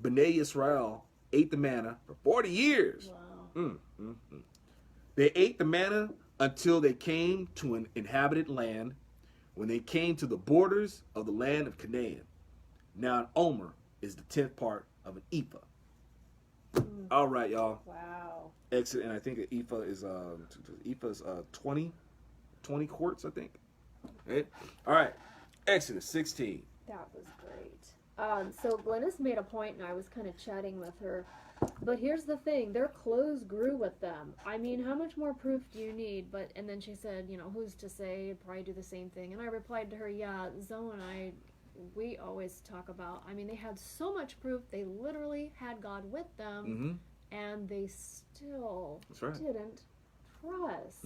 Bnei Yisrael ate the manna for 40 years. Wow. They ate the manna until they came to an inhabited land, when they came to the borders of the land of Canaan. Now an omer is the 10th part of an ephah. All right, y'all. Wow. Exit, and I think an ephah is 20 quarts, I think. Okay. All right. Exodus 16. That was great. So Glennis made a point, and I was kind of chatting with her. But here's the thing, their clothes grew with them. I mean, how much more proof do you need? And then she said, who's to say, I'd probably do the same thing. And I replied to her, yeah, Zoe and I, we always talk about, I mean, they had so much proof, they literally had God with them, and they still didn't trust.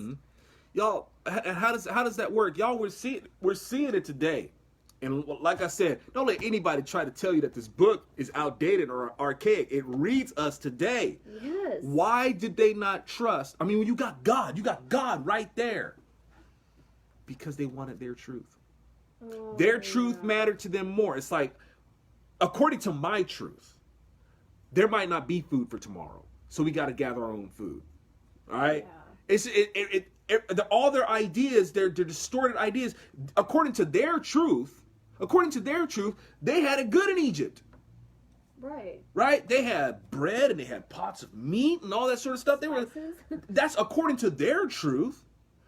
Y'all, how does that work? Y'all, we're seeing it today. And like I said, don't let anybody try to tell you that this book is outdated or archaic. It reads us today. Yes. Why did they not trust? I mean, when you got God right there. Because they wanted their truth. Their truth mattered to them more. It's like, according to my truth, there might not be food for tomorrow. So we got to gather our own food. All right? All their ideas, their distorted ideas, according to their truth, they had it good in Egypt. Right. Right? They had bread and they had pots of meat and all that sort of stuff. That's according to their truth.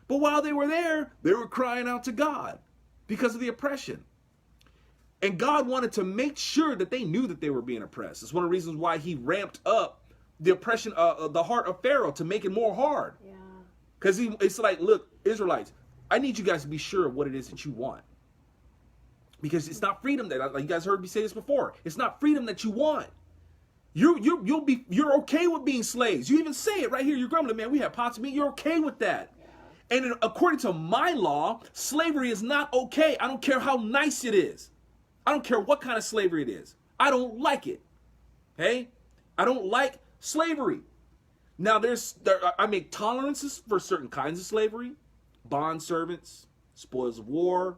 But while they were there, they were crying out to God because of the oppression. And God wanted to make sure that they knew that they were being oppressed. It's one of the reasons why he ramped up the oppression of the heart of Pharaoh to make it more hard. Yeah. Because it's like, look, Israelites, I need you guys to be sure of what it is that you want. Because it's not freedom that, like you guys heard me say this before, it's not freedom that you want. You're okay with being slaves. You even say it right here. You're grumbling, man, we have pots of meat. You're okay with that. Yeah. And according to my law, slavery is not okay. I don't care how nice it is. I don't care what kind of slavery it is. I don't like it. Okay? I don't like slavery. Now, I make tolerances for certain kinds of slavery. Bond servants, spoils of war,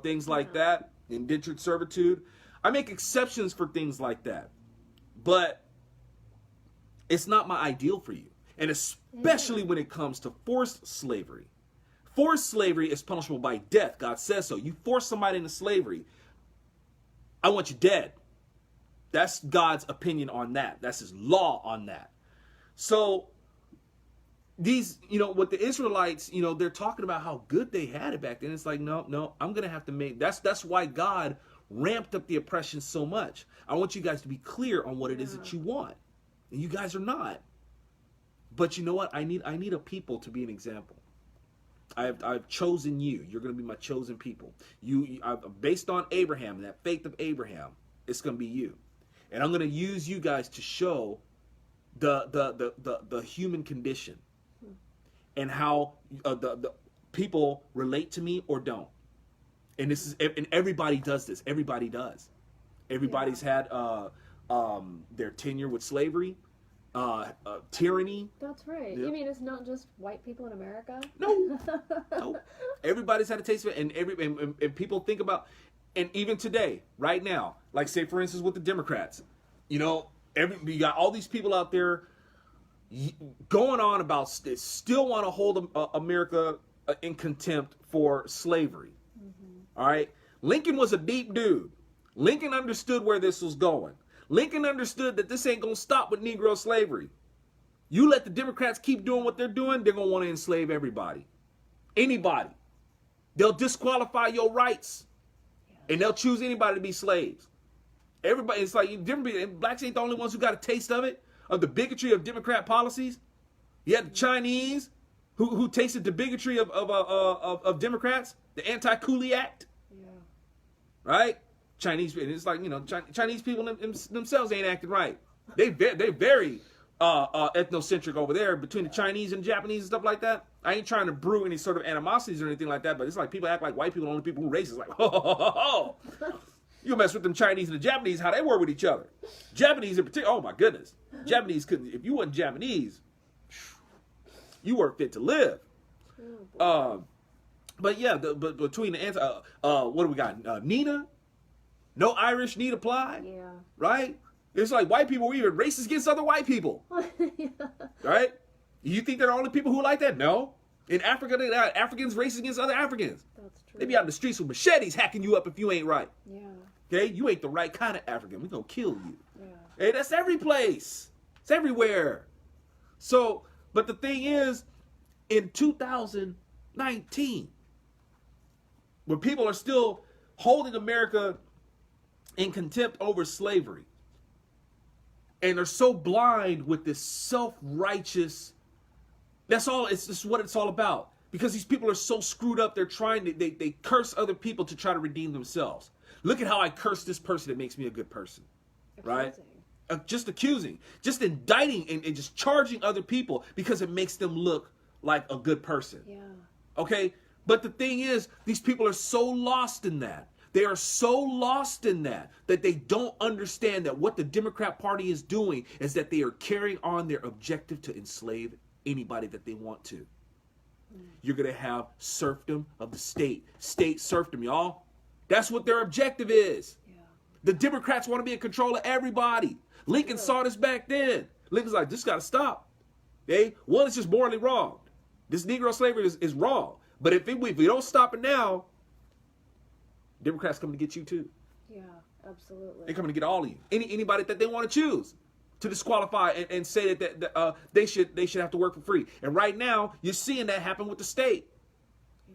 things like that. Indentured servitude. I make exceptions for things like that. But it's not my ideal for you. And especially when it comes to forced slavery. Forced slavery is punishable by death. God says so. You force somebody into slavery, I want you dead. That's God's opinion on that. That's his law on that. So these, with the Israelites, they're talking about how good they had it back then. It's like, no, I'm going to have to make, that's why God ramped up the oppression so much. I want you guys to be clear on what it is that you want. And you guys are not. But you know what? I need a people to be an example. I've chosen you. You're going to be my chosen people. Based on Abraham and that faith of Abraham, it's going to be you. And I'm going to use you guys to show the human condition and how the people relate to me or don't. And and everybody does this. Everybody does. Everybody's had their tenure with slavery. Tyranny. That's right. Yep. You mean it's not just white people in America? No. Everybody's had a taste of it, and people think about, and even today, right now, like say for instance with the Democrats, you got all these people out there going on about still want to hold America in contempt for slavery. Mm-hmm. All right, Lincoln was a deep dude. Lincoln understood where this was going. Lincoln understood that this ain't going to stop with Negro slavery. You let the Democrats keep doing what they're doing, they're going to want to enslave everybody. Anybody. They'll disqualify your rights. And they'll choose anybody to be slaves. Everybody, it's like, blacks ain't the only ones who got a taste of it, of the bigotry of Democrat policies. You had the Chinese who tasted the bigotry of Democrats, the Anti-Fuddy Act. Yeah. Right? Chinese, it's like, Chinese people themselves ain't acting right. They very ethnocentric over there between the Chinese and Japanese and stuff like that. I ain't trying to brew any sort of animosities or anything like that, but it's like people act like white people are the only people who racist. Like, you mess with them Chinese and the Japanese, how they were with each other. Japanese in particular, oh my goodness. Japanese couldn't, if you wasn't Japanese, you weren't fit to live. But yeah, but between the what do we got? Nina? No Irish need apply? Yeah. Right? It's like white people were even racist against other white people. Yeah. Right? You think they're the only people who like that? No. In Africa, they got Africans racist against other Africans. That's true. They be out in the streets with machetes hacking you up if you ain't right. Yeah. Okay? You ain't the right kind of African. We're going to kill you. Yeah. Hey, that's every place. It's everywhere. So, but the thing is, in 2019, where people are still holding America in contempt over slavery, and they're so blind with this self-righteous, that's all, it's just what it's all about. Because these people are so screwed up, they're trying to, they curse other people to try to redeem themselves. Look at how I curse this person that makes me a good person. Right? Just accusing, just indicting and just charging other people because it makes them look like a good person. Yeah. Okay? But the thing is, these people are so lost in that. They are so lost in that they don't understand that what the Democrat Party is doing is that they are carrying on their objective to enslave anybody that they want to. You're going to have serfdom of the state. State serfdom, y'all. That's what their objective is. Yeah. The Democrats want to be in control of everybody. Lincoln saw this back then. Lincoln's like, this got to stop. Okay? One, it's just morally wrong. This Negro slavery is wrong. But if we don't stop it now, Democrats coming to get you too. Yeah, absolutely. They're coming to get all of you. Anybody that they want to choose to disqualify and say that they should have to work for free. And right now, you're seeing that happen with the state.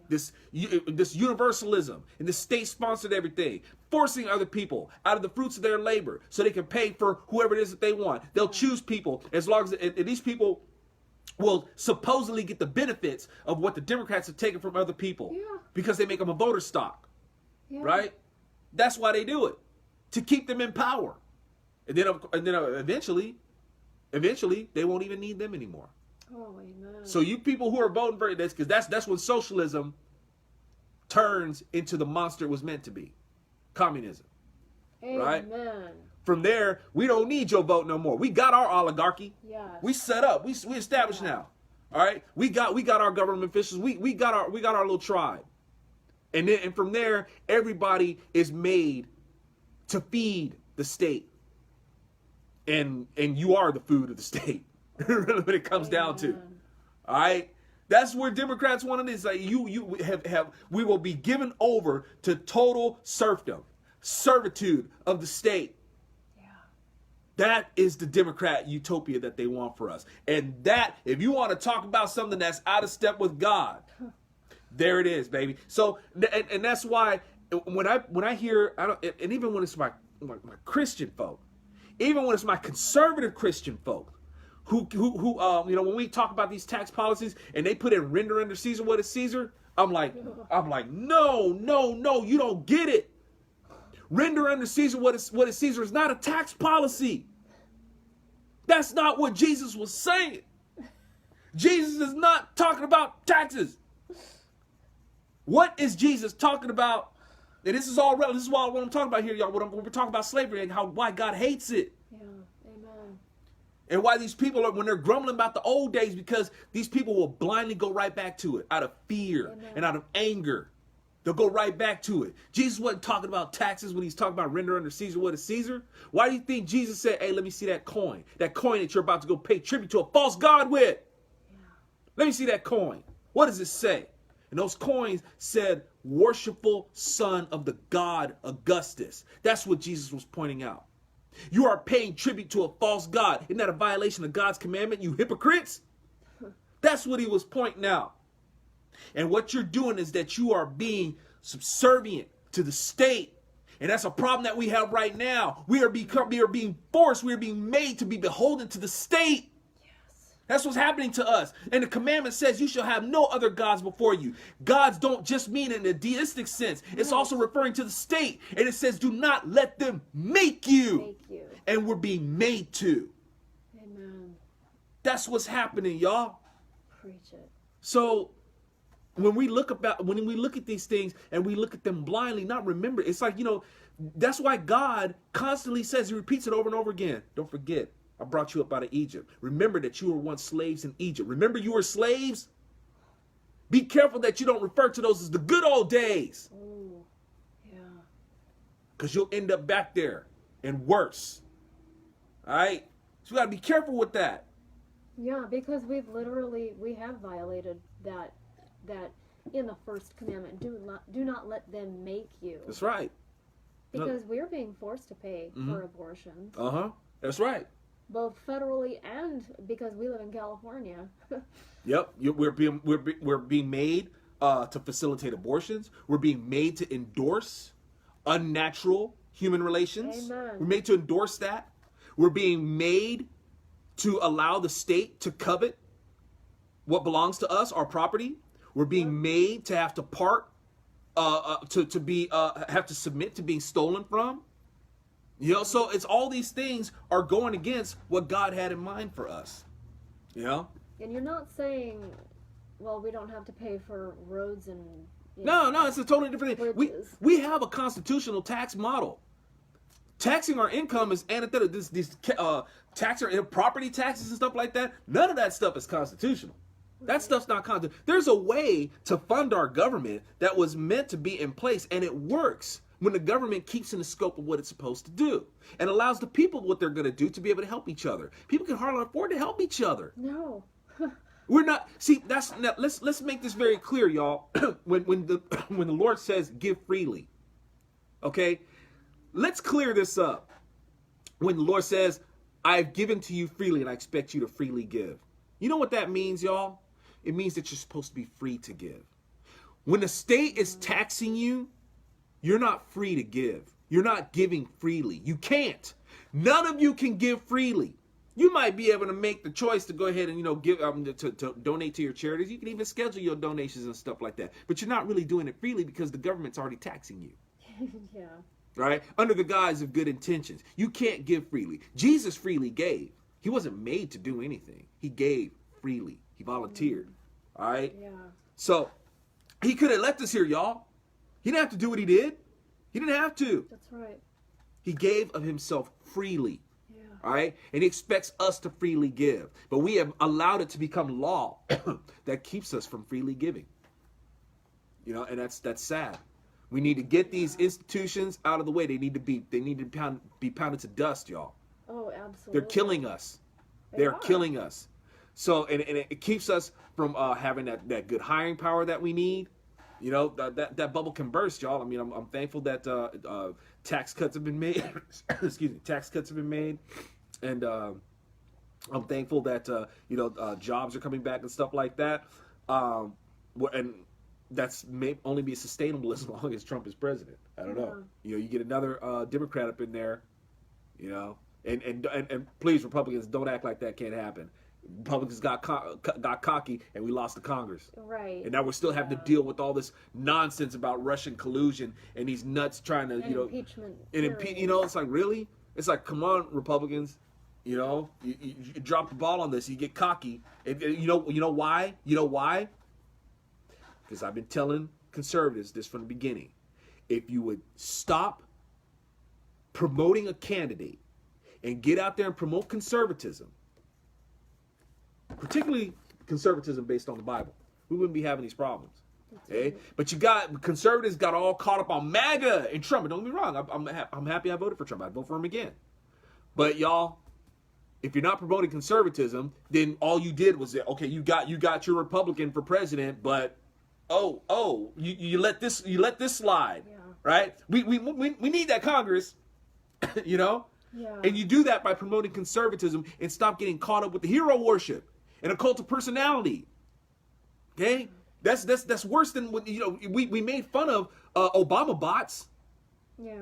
This universalism and the state sponsored everything, forcing other people out of the fruits of their labor so they can pay for whoever it is that they want. They'll choose people as long as and these people will supposedly get the benefits of what the Democrats have taken from other people because they make them a voter stock, right? That's why they do it, to keep them in power, and then eventually they won't even need them anymore. Oh, amen. So you people who are voting for this, because that's when socialism turns into the monster it was meant to be, communism. Amen. Right? From there, we don't need your vote no more. We got our oligarchy. Yes. We set up. We established now. All right. We got our government officials. We got our little tribe. And from there, everybody is made to feed the state. And you are the food of the state. Really, what it comes down to. All right. That's where Democrats want it. Is like we will be given over to total serfdom, servitude of the state. Yeah. That is the Democrat utopia that they want for us. And that, if you want to talk about something that's out of step with God, there it is, baby. So, and that's why when I hear, and even when it's my Christian folk, even when it's my conservative Christian folk, who when we talk about these tax policies and they put in render unto Caesar what is Caesar, I'm like, no, you don't get it. Render unto Caesar what is Caesar is not a tax policy. That's not what Jesus was saying. Jesus is not talking about taxes. What is Jesus talking about? And this is all relevant. This is what I'm talking about here, y'all. When we're talking about slavery and why God hates it. Yeah, amen. And why these people are, when they're grumbling about the old days, because these people will blindly go right back to it out of fear and out of anger. They'll go right back to it. Jesus wasn't talking about taxes when he's talking about render unto Caesar what is Caesar. Why do you think Jesus said, hey, let me see that coin that you're about to go pay tribute to a false god with? Yeah. Let me see that coin. What does it say? And those coins said, worshipful son of the god Augustus. That's what Jesus was pointing out. You are paying tribute to a false god. Isn't that a violation of God's commandment, you hypocrites? That's what he was pointing out. And what you're doing is that you are being subservient to the state. And that's a problem that we have right now. We are being forced. We are being made to be beholden to the state. Yes. That's what's happening to us. And the commandment says you shall have no other gods before you. Gods don't just mean in a deistic sense. It's also referring to the state. And it says do not let them make you. And we're being made to. Amen. That's what's happening, y'all. Preach it. So when we look at these things and we look at them blindly, not remember, it's like, that's why God constantly says, he repeats it over and over again. Don't forget, I brought you up out of Egypt. Remember that you were once slaves in Egypt. Remember you were slaves? Be careful that you don't refer to those as the good old days. Oh, yeah. Because you'll end up back there and worse. All right? So we got to be careful with that. Yeah, because we have violated that in the first commandment, do not let them make you. That's right. Because we're being forced to pay for abortions. That's right. Both federally and because we live in California. Yep, we're being made to facilitate abortions. We're being made to endorse unnatural human relations. Amen. We're made to endorse that. We're being made to allow the state to covet what belongs to us, our property. We're being made to have to have to submit to being stolen from. So it's all these things are going against what God had in mind for us. And you're not saying, well, we don't have to pay for roads and... No, it's a totally different thing. We have a constitutional tax model. Taxing our income is antithetical. These property taxes and stuff like that, none of that stuff is constitutional. That stuff's not constitutional. There's a way to fund our government that was meant to be in place, and it works when the government keeps in the scope of what it's supposed to do and allows the people what they're going to do to be able to help each other. People can hardly afford to help each other. No. We're not. See, let's make this very clear, y'all. when the Lord says give freely, okay, let's clear this up. When the Lord says I've given to you freely and I expect you to freely give, you know what that means, y'all? It means that you're supposed to be free to give. When the state is taxing you, you're not free to give. You're not giving freely. You can't. None of you can give freely. You might be able to make the choice to go ahead and, give to donate to your charities. You can even schedule your donations and stuff like that. But you're not really doing it freely because the government's already taxing you. Yeah. Right? Under the guise of good intentions. You can't give freely. Jesus freely gave. He wasn't made to do anything. He gave freely. He volunteered. All right? Yeah. So he could have left us here, y'all. He didn't have to do what he did. He didn't have to. That's right. He gave of himself freely. Yeah. All right? And he expects us to freely give. But we have allowed it to become law that keeps us from freely giving. And that's sad. We need to get these institutions out of the way. They need to be pounded to dust, y'all. Oh, absolutely. They're killing us. They're killing us. So and it keeps us from having that good hiring power that we need. That bubble can burst, y'all. I mean, I'm thankful that tax cuts have been made. Excuse me, tax cuts have been made, and I'm thankful that jobs are coming back and stuff like that. And that's may only be sustainable as long as Trump is president. I don't know. You get another Democrat up in there, and please, Republicans, don't act like that can't happen. Republicans got cocky and we lost the Congress. Right. And now we're still having to deal with all this nonsense about Russian collusion and these nuts trying to, impeachment. It's like, really? It's like, come on, Republicans. You drop the ball on this. You get cocky. You know why? You know why? Because I've been telling conservatives this from the beginning. If you would stop promoting a candidate and get out there and promote conservatism, particularly conservatism based on the Bible, we wouldn't be having these problems. Okay? But conservatives got all caught up on MAGA and Trump. And don't get me wrong, I'm happy I voted for Trump. I'd vote for him again. But y'all, if you're not promoting conservatism, then all you did was that, okay, you got your Republican for president, but you let this slide, right? We need that Congress, Yeah. And you do that by promoting conservatism and stop getting caught up with the hero worship and a cult of personality. Okay, that's worse than what we made fun of Obama bots. Yeah,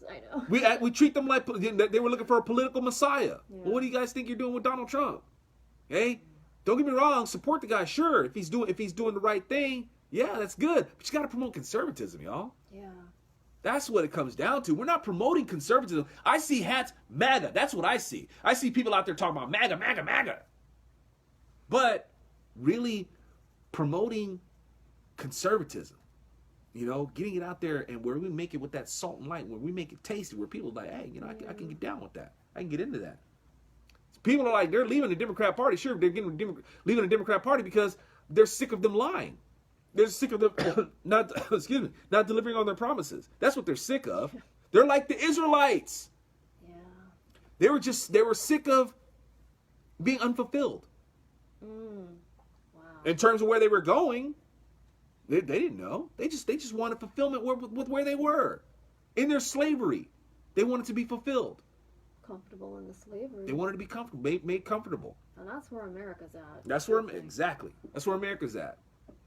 I know. We treat them like they were looking for a political messiah. Yeah. Well, what do you guys think you're doing with Donald Trump? Okay, don't get me wrong, support the guy, sure, if he's doing the right thing, yeah, that's good. But you got to promote conservatism, y'all. Yeah. That's what it comes down to. We're not promoting conservatism. I see hats, MAGA. That's what I see. I see people out there talking about MAGA, MAGA, MAGA. But really promoting conservatism, getting it out there and where we make it with that salt and light, where we make it tasty, where people are like, hey, I can get down with that. I can get into that. People are like, they're leaving the Democrat Party. Sure, they're leaving the Democrat Party because they're sick of them lying. They're sick of them not delivering on their promises. That's what they're sick of. They're like the Israelites. Yeah. They were sick of being unfulfilled. Wow. In terms of where they were going, they didn't know. They just wanted fulfillment with where they were. In their slavery, they wanted to be fulfilled. Comfortable in the slavery. They wanted to be comfortable, made comfortable. And that's where America's at. That's where America's at.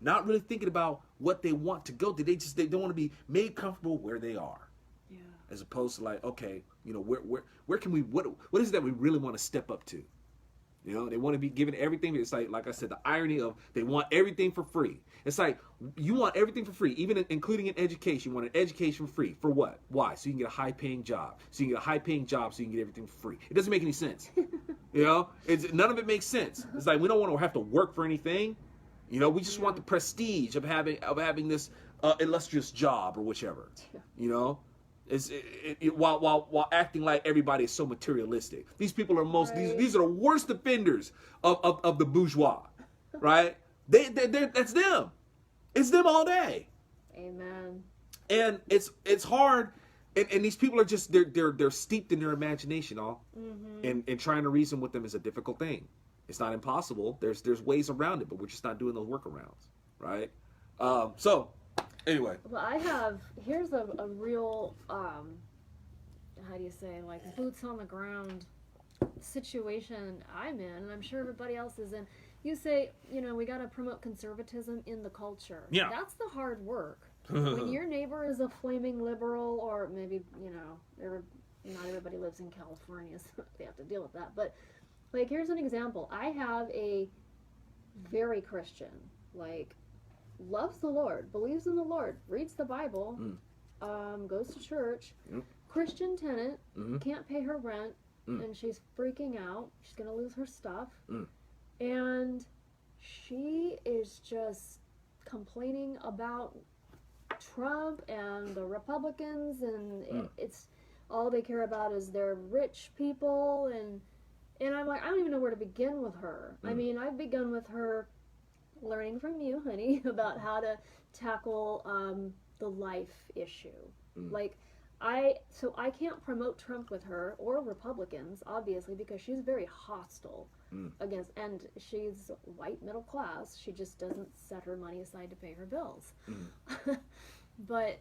Not really thinking about what they want to go. They don't want to be made comfortable where they are. Yeah. As opposed to like, okay, where can we, what is it that we really want to step up to? They want to be given everything. It's like I said, the irony of they want everything for free. It's like you want everything for free, even including an education. You want an education for free. For what? Why? So you can get a high-paying job. So you can get a high-paying job so you can get everything for free. It doesn't make any sense. None of it makes sense. It's like we don't want to have to work for anything. We just want the prestige of having this illustrious job or whichever. Yeah. While acting like everybody is so materialistic. These people are these are the worst offenders of the bourgeois, right? That's them. It's them all day. Amen. And it's hard, and these people are just they're steeped in their imagination, and trying to reason with them is a difficult thing. It's not impossible. There's ways around it, but we're just not doing those workarounds, right? So anyway. Well, here's a real, how do you say, like, boots on the ground situation I'm in, and I'm sure everybody else is in. You say, we got to promote conservatism in the culture. Yeah. That's the hard work. When your neighbor is a flaming liberal, or maybe, not everybody lives in California, so they have to deal with that. But, like, here's an example. I have a very Christian, like, loves the Lord, believes in the Lord, reads the Bible, goes to church, Christian tenant, can't pay her rent, and she's freaking out. She's going to lose her stuff. And she is just complaining about Trump and the Republicans, and it's all they care about is their rich people, and I'm like, I don't even know where to begin with her. I mean, I've begun with her learning from you, honey, about how to tackle the life issue. Like, I can't promote Trump with her, or Republicans, obviously, because she's very hostile against, and she's white middle class. She just doesn't set her money aside to pay her bills. But,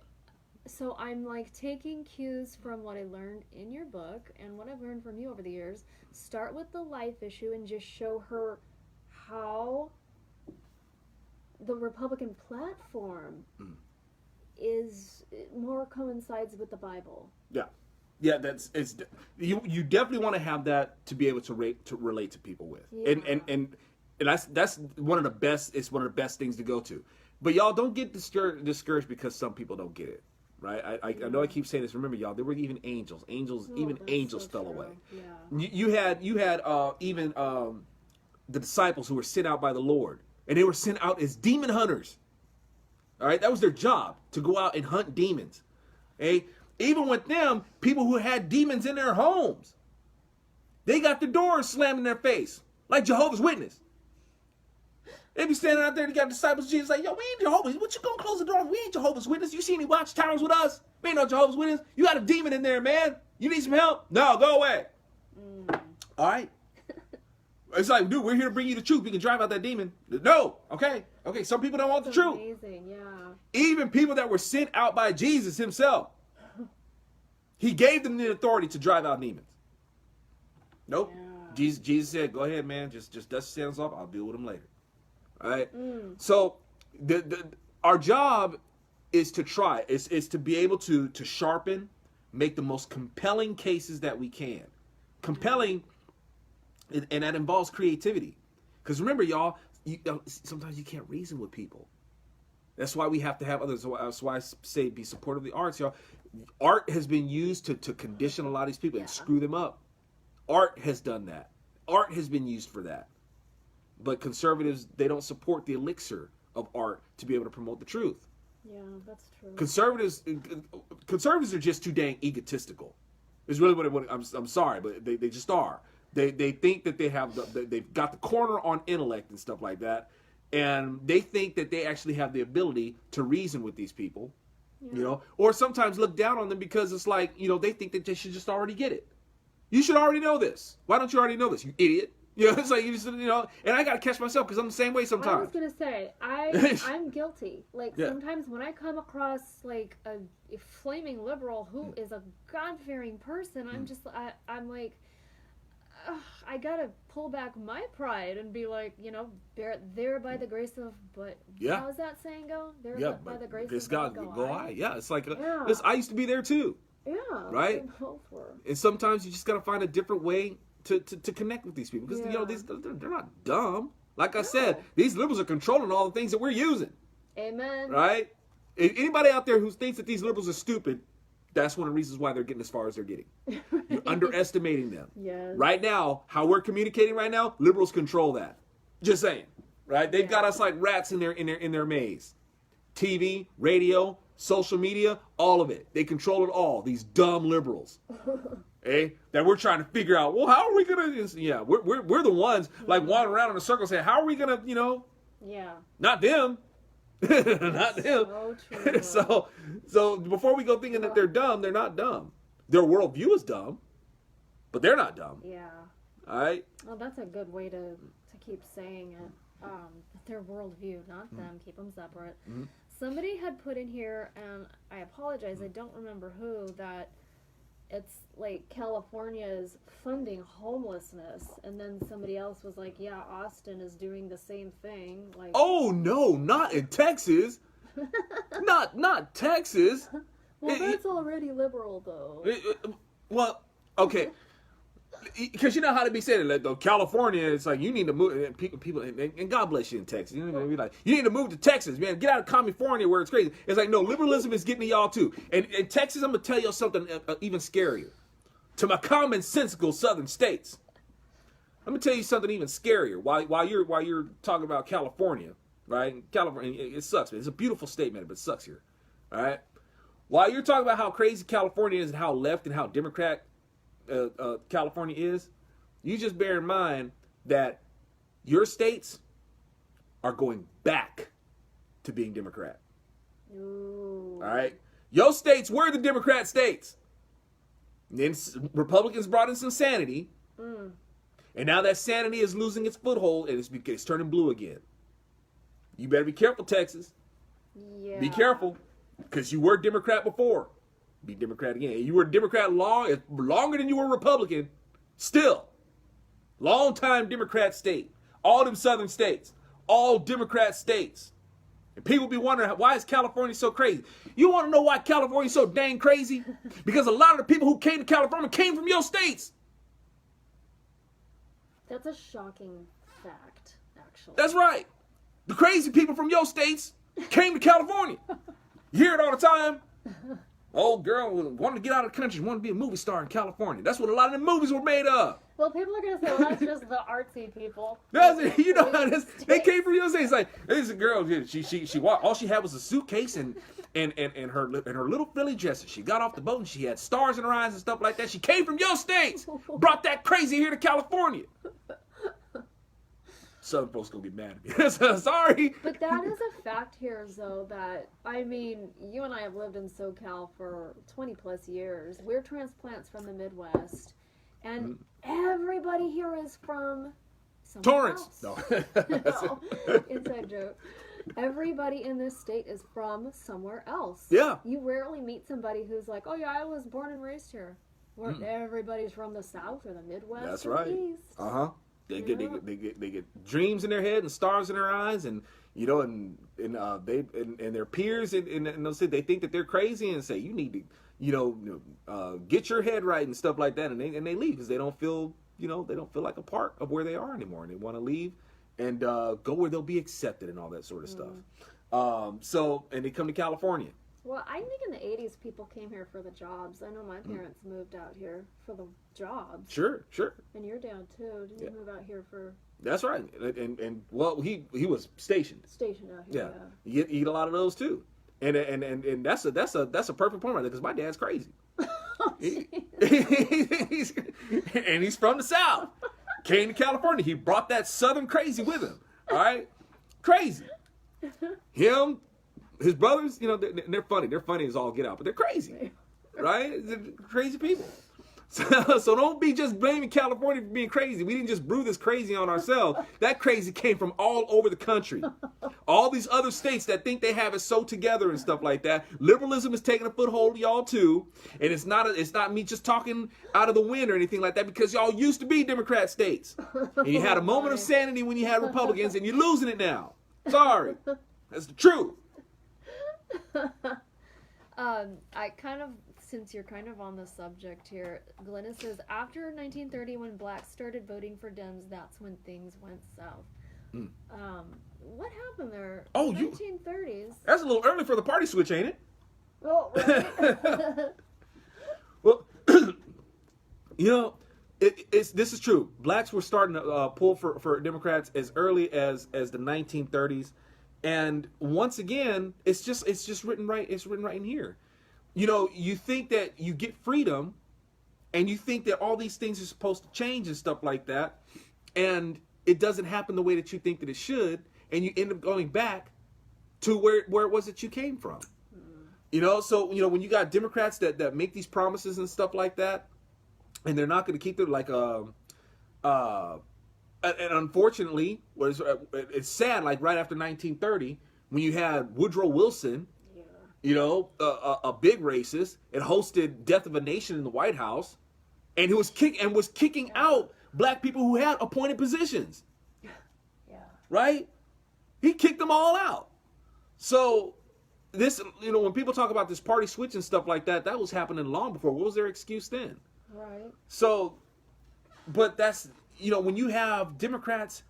so I'm like taking cues from what I learned in your book and what I've learned from you over the years. Start with the life issue and just show her how the Republican platform is more coincides with the Bible. Yeah, you definitely want to have that to be able to relate to people with. And that's one of the best. It's one of the best things to go to. But y'all don't get discouraged because some people don't get it, right? I know I keep saying this. Remember, y'all, there were even angels. Even angels fell away. Yeah. You had even the disciples who were sent out by the Lord, and they were sent out as demon hunters. All right, that was their job, to go out and hunt demons. Okay? Even with them, people who had demons in their homes, they got the doors slammed in their face, like Jehovah's Witness. They be standing out there, they got disciples of Jesus like, yo, we ain't Jehovah's. What you gonna close the door? We ain't Jehovah's Witness. You see any watchtowers with us? We ain't no Jehovah's Witness. You got a demon in there, man. You need some help? No, go away. All right. It's like, dude, we're here to bring you the truth. We can drive out that demon. No. Okay. Some people don't want the truth. Amazing, yeah. Even people that were sent out by Jesus himself. He gave them the authority to drive out demons. Nope. Yeah. Jesus said, go ahead, man. Just dust your sandals off. I'll deal with them later. All right. So our job is to try. Is to be able to sharpen, make the most compelling cases that we can. Compelling, and that involves creativity. Because remember, y'all, sometimes you can't reason with people. That's why we have to have others. That's why I say be supportive of the arts, y'all. Art has been used to condition a lot of these people and screw them up. Art has done that. Art has been used for that. But conservatives, they don't support the elixir of art to be able to promote the truth. Yeah, that's true. Conservatives are just too dang egotistical. It's really what I'm sorry, but they just are. They think that they've got the corner on intellect and stuff like that, and they think that they actually have the ability to reason with these people, or sometimes look down on them because it's like, they think that they should just already get it. You should already know this. Why don't you already know this, you idiot? It's like, and I got to catch myself because I'm the same way sometimes. I was going to say, I'm guilty. Like, sometimes when I come across, like, a flaming liberal who is a God-fearing person, I'm like, I got to pull back my pride and be like, there by the grace of, how does that saying go? There by the grace of God go I. Yeah, it's like, I used to be there too. Yeah. Right? And sometimes you just got to find a different way to connect with these people because they're not dumb. Like I said, these liberals are controlling all the things that we're using. Amen. Right? If anybody out there who thinks that these liberals are stupid, that's one of the reasons why they're getting as far as they're getting. You're underestimating them. Yes. Right now, how we're communicating right now, liberals control that. Just saying. Right? They've got us like rats in their maze. TV, radio, social media, all of it. They control it all. These dumb liberals. That we're trying to figure out, well, how are we gonna? We're the ones like wandering around in a circle saying, how are we gonna, not them, not them. So true. so before we go thinking that they're dumb, they're not dumb. Their worldview is dumb, but they're not dumb. Yeah. All right. Well, that's a good way to keep saying it. Their worldview, not them. Keep them separate. Mm-hmm. Somebody had put in here, and I apologize, I don't remember who, that it's like California is funding homelessness, and then somebody else was like, yeah, Austin is doing the same thing. Like, oh no, not in Texas. not Texas. well, that's already liberal though. Well, okay. Because you know how to be saying it, like, though, California, it's like you need to move. And people, and God bless you in Texas. You know what I mean? Like, you need to move to Texas, man. Get out of California where it's crazy. It's like, no, liberalism is getting to y'all too. And in Texas, I'm gonna tell you something even scarier. To my commonsensical southern states, I'm gonna tell you something even scarier. While you're talking about California, right? California, it sucks, man. It's a beautiful state, man, but it sucks here. All right. While you're talking about how crazy California is and how left and how Democrat California is, you just bear in mind that your states are going back to being Democrat. Ooh. All right, your states were the Democrat states. Then Republicans brought in some sanity, and now that sanity is losing its foothold and it's turning blue again. You better be careful, Texas. Yeah. Be careful, because you were Democrat before. Be Democrat again. You were Democrat longer than you were Republican. Still, long-time Democrat state. All them southern states, all Democrat states. And people be wondering, why is California so crazy? You want to know why California is so dang crazy? Because a lot of the people who came to California came from your states. That's a shocking fact, actually. That's right. The crazy people from your states came to California. You hear it all the time. Old girl wanted to get out of the country, wanted to be a movie star in California. That's what a lot of the movies were made of. Well, people are going to say, well, that's just the artsy people. That's it. You know how this, they came from your state. It's like, this is a girl, she walked, all she had was a suitcase and her little Philly dresses. She got off the boat and she had stars in her eyes and stuff like that. She came from your states, brought that crazy here to California. Southern folks gonna get mad at me. Sorry. But that is a fact here, though, that, I mean, you and I have lived in SoCal for 20 plus years. We're transplants from the Midwest, and everybody here is from somewhere Torrance. else. No. No, inside joke. Everybody in this state is from somewhere else. Yeah. You rarely meet somebody who's like, oh yeah, I was born and raised here. Where everybody's from the South or the Midwest. That's or right. the East. Uh-huh. They get dreams in their head and stars in their eyes, and you know, and their peers and they'll say they think that they're crazy and say you need to, you know, get your head right and stuff like that, and they leave because they don't feel like a part of where they are anymore, and they want to leave and go where they'll be accepted and all that sort of stuff. So and they come to California. Well, I think in the 80s people came here for the jobs. I know my parents moved out here for the jobs. Sure. And your dad too. Didn't you move out here for? That's right. And well, he was stationed. Stationed out here. Yeah. You eat a lot of those too. And that's a perfect point right there because my dad's crazy. He's from the South. Came to California. He brought that Southern crazy with him. All right, crazy. Him. His brothers, you know, they're funny. They're funny as all get out, but they're crazy, right? They're crazy people. So don't be just blaming California for being crazy. We didn't just brew this crazy on ourselves. That crazy came from all over the country. All these other states that think they have it so together and stuff like that. Liberalism is taking a foothold, y'all too. And it's not me just talking out of the wind or anything like that because y'all used to be Democrat states. And you had a moment of sanity when you had Republicans, and you're losing it now. Sorry, that's the truth. Since you're kind of on the subject here, Glenna says, after 1930 when blacks started voting for Dems, that's when things went south. What happened there? Oh, 1930s. That's a little early for the party switch, ain't it? Well, right? Well, you know, this is true. Blacks were starting to pull for Democrats as early as the 1930s. And once again, it's just written right. It's written right in here. You know, you think that you get freedom, and you think that all these things are supposed to change and stuff like that, and it doesn't happen the way that you think that it should, and you end up going back to where it was that you came from. You know, so you know when you got Democrats that make these promises and stuff like that, and they're not going to keep it, like And unfortunately, it's sad. Like right after 1930, when you had Woodrow Wilson, you know, a big racist, and hosted Death of a Nation in the White House, and he was kicking out black people who had appointed positions. Yeah. Right? He kicked them all out. So this, you know, when people talk about this party switch and stuff like that, that was happening long before. What was their excuse then? Right. So, but that's, you know, when you have Democrats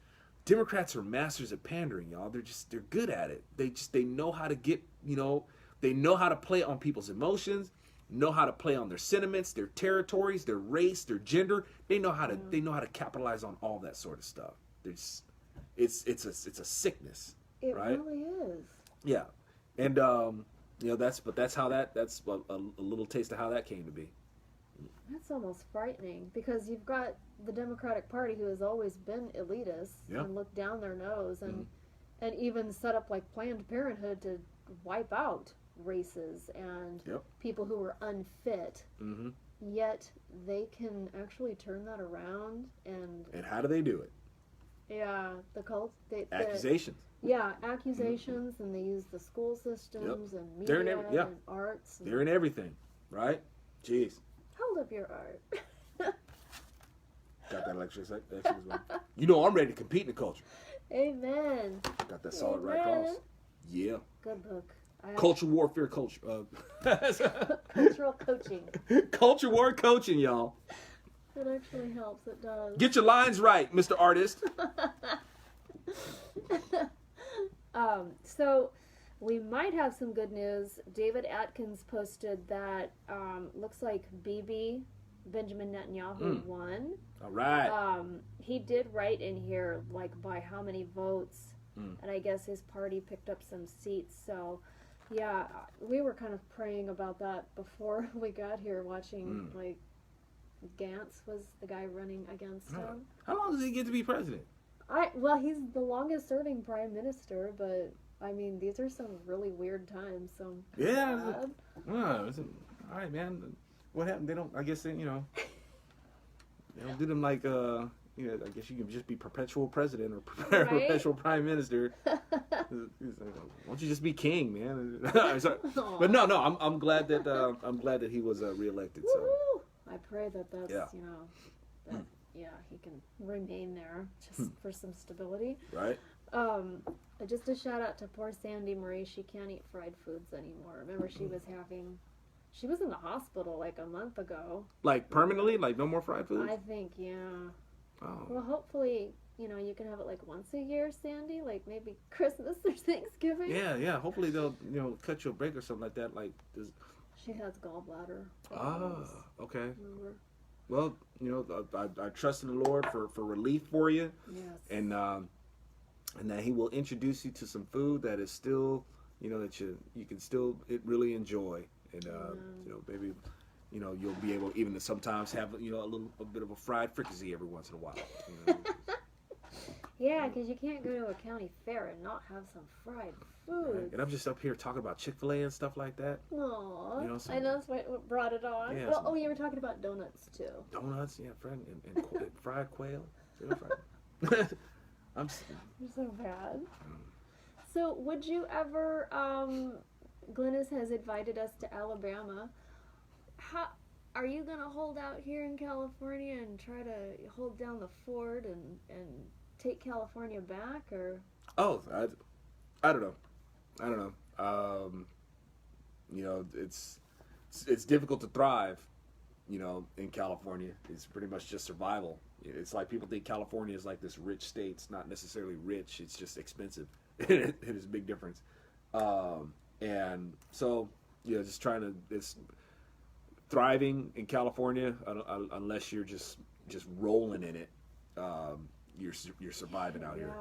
are masters at pandering, y'all. They're good at it. They know how to get, you know, they know how to play on people's emotions, know how to play on their sentiments, their territories, their race, their gender. They know how to capitalize on all that sort of stuff. It's a sickness. It right? really is. Yeah. And you know, that's how that's a little taste of how that came to be. That's almost frightening, because you've got the Democratic Party, who has always been elitist and looked down their nose, and even set up like Planned Parenthood to wipe out races and people who were unfit. Mm-hmm. Yet they can actually turn that around. And how do they do it? Yeah, accusations. Accusations, and they use the school systems and media and arts. They're in everything, right? Jeez. Hold up your art. Got that lecture as well. You know I'm ready to compete in the culture. Amen. Got that solid right cross. Yeah. Good book. Culture warfare culture. Cultural coaching. Culture war coaching, y'all. It actually helps. It does. Get your lines right, Mr. Artist. So we might have some good news. David Atkins posted that looks like Benjamin Netanyahu won. All right. He did write in here like by how many votes, and I guess his party picked up some seats. So yeah, we were kind of praying about that before we got here, watching like Gantz was the guy running against him. How long does he get to be president? Well, he's the longest serving prime minister, but I mean, these are some really weird times. So yeah. All right, man. What happened? They don't. I guess they don't do them like you know. I guess you can just be perpetual president or perpetual prime minister. Why don't you just be king, man? But no. I'm glad that he was reelected. So I pray that's you know that he can remain there just for some stability. Right. Just a shout out to poor Sandy Marie. She can't eat fried foods anymore. Remember, she was in the hospital like a month ago. Like permanently? Like no more fried foods? I think, yeah. Oh. Well, hopefully, you know, you can have it like once a year, Sandy. Like maybe Christmas or Thanksgiving. Yeah. Hopefully they'll, you know, cut you a break or something like that. Like this. She has gallbladder problems. Okay. Remember? Well, you know, I trust in the Lord for relief for you. Yes. And that He will introduce you to some food that is still, you know, that you can still really enjoy. And you know, maybe, you know, you'll be able even to sometimes have, you know, a bit of a fried fricassee every once in a while. You know? Yeah, because you can't go to a county fair and not have some fried food. Right. And I'm just up here talking about Chick-fil-A and stuff like that. Aww. You know, I know that's what brought it on. Yeah, well, you were talking about donuts too. Donuts, yeah, and fried quail. I'm You're so bad. So, would you ever? Glennis has invited us to Alabama. How are you gonna hold out here in California and try to hold down the fort and take California back, or? Oh, I don't know. You know, it's difficult to thrive, you know, in California. It's pretty much just survival. It's like people think California is like this rich state. It's not necessarily rich. It's just expensive. It is a big difference. And so, you know, it's thriving in California, unless you're just rolling in it, you're surviving out here.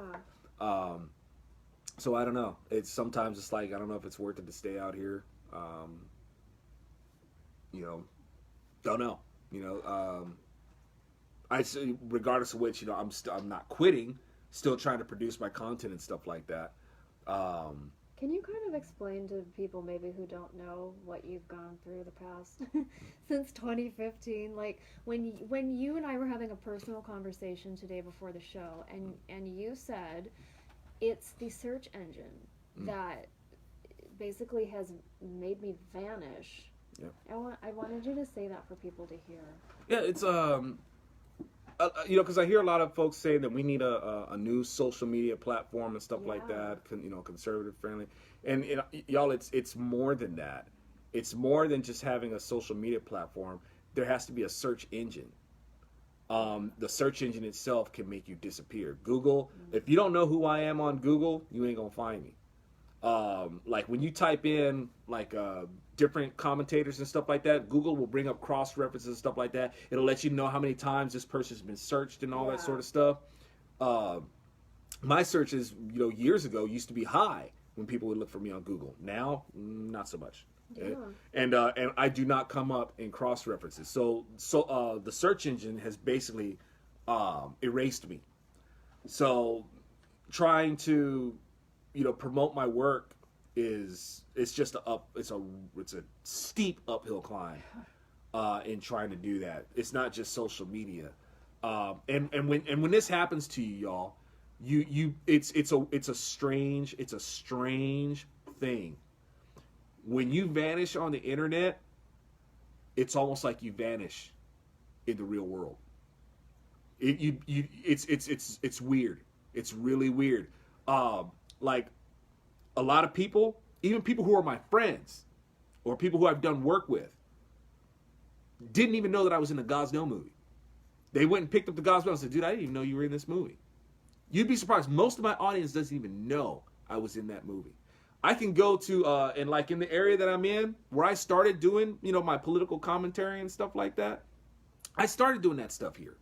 So I don't know. Sometimes it's like, I don't know if it's worth it to stay out here. You know, don't know. You know, I say, regardless of which, you know, I'm not quitting. Still trying to produce my content and stuff like that. Can you kind of explain to people maybe who don't know what you've gone through the past since 2015? Like when you and I were having a personal conversation today before the show, and you said it's the search engine that basically has made me vanish. Yeah. I wanted you to say that for people to hear. Yeah, it's you know, because I hear a lot of folks say that we need a new social media platform and stuff like that, you know, conservative friendly, and you know, y'all, it's more than that. It's more than just having a social media platform. There has to be a search engine. The search engine itself can make you disappear. Google, if you don't know who I am on Google, you ain't gonna find me. Like when you type in like different commentators and stuff like that, Google will bring up cross references and stuff like that. It'll let you know how many times this person's been searched and all that sort of stuff. My searches, you know, years ago used to be high when people would look for me on Google. Now, not so much. Yeah. And I do not come up in cross references. So the search engine has basically erased me. So trying to, you know, promote my work it's a steep uphill climb in trying to do that. It's not just social media. And when this happens to you, y'all, it's a strange thing. When you vanish on the internet, it's almost like you vanish in the real world. It's weird. It's really weird. Like a lot of people, even people who are my friends or people who I've done work with, didn't even know that I was in the Gosnell movie. They went and picked up the Gosnell and said, dude, I didn't even know you were in this movie. You'd be surprised. Most of my audience doesn't even know I was in that movie. I can go to, and like in the area that I'm in, where I started doing, you know, my political commentary and stuff like that, I started doing that stuff here.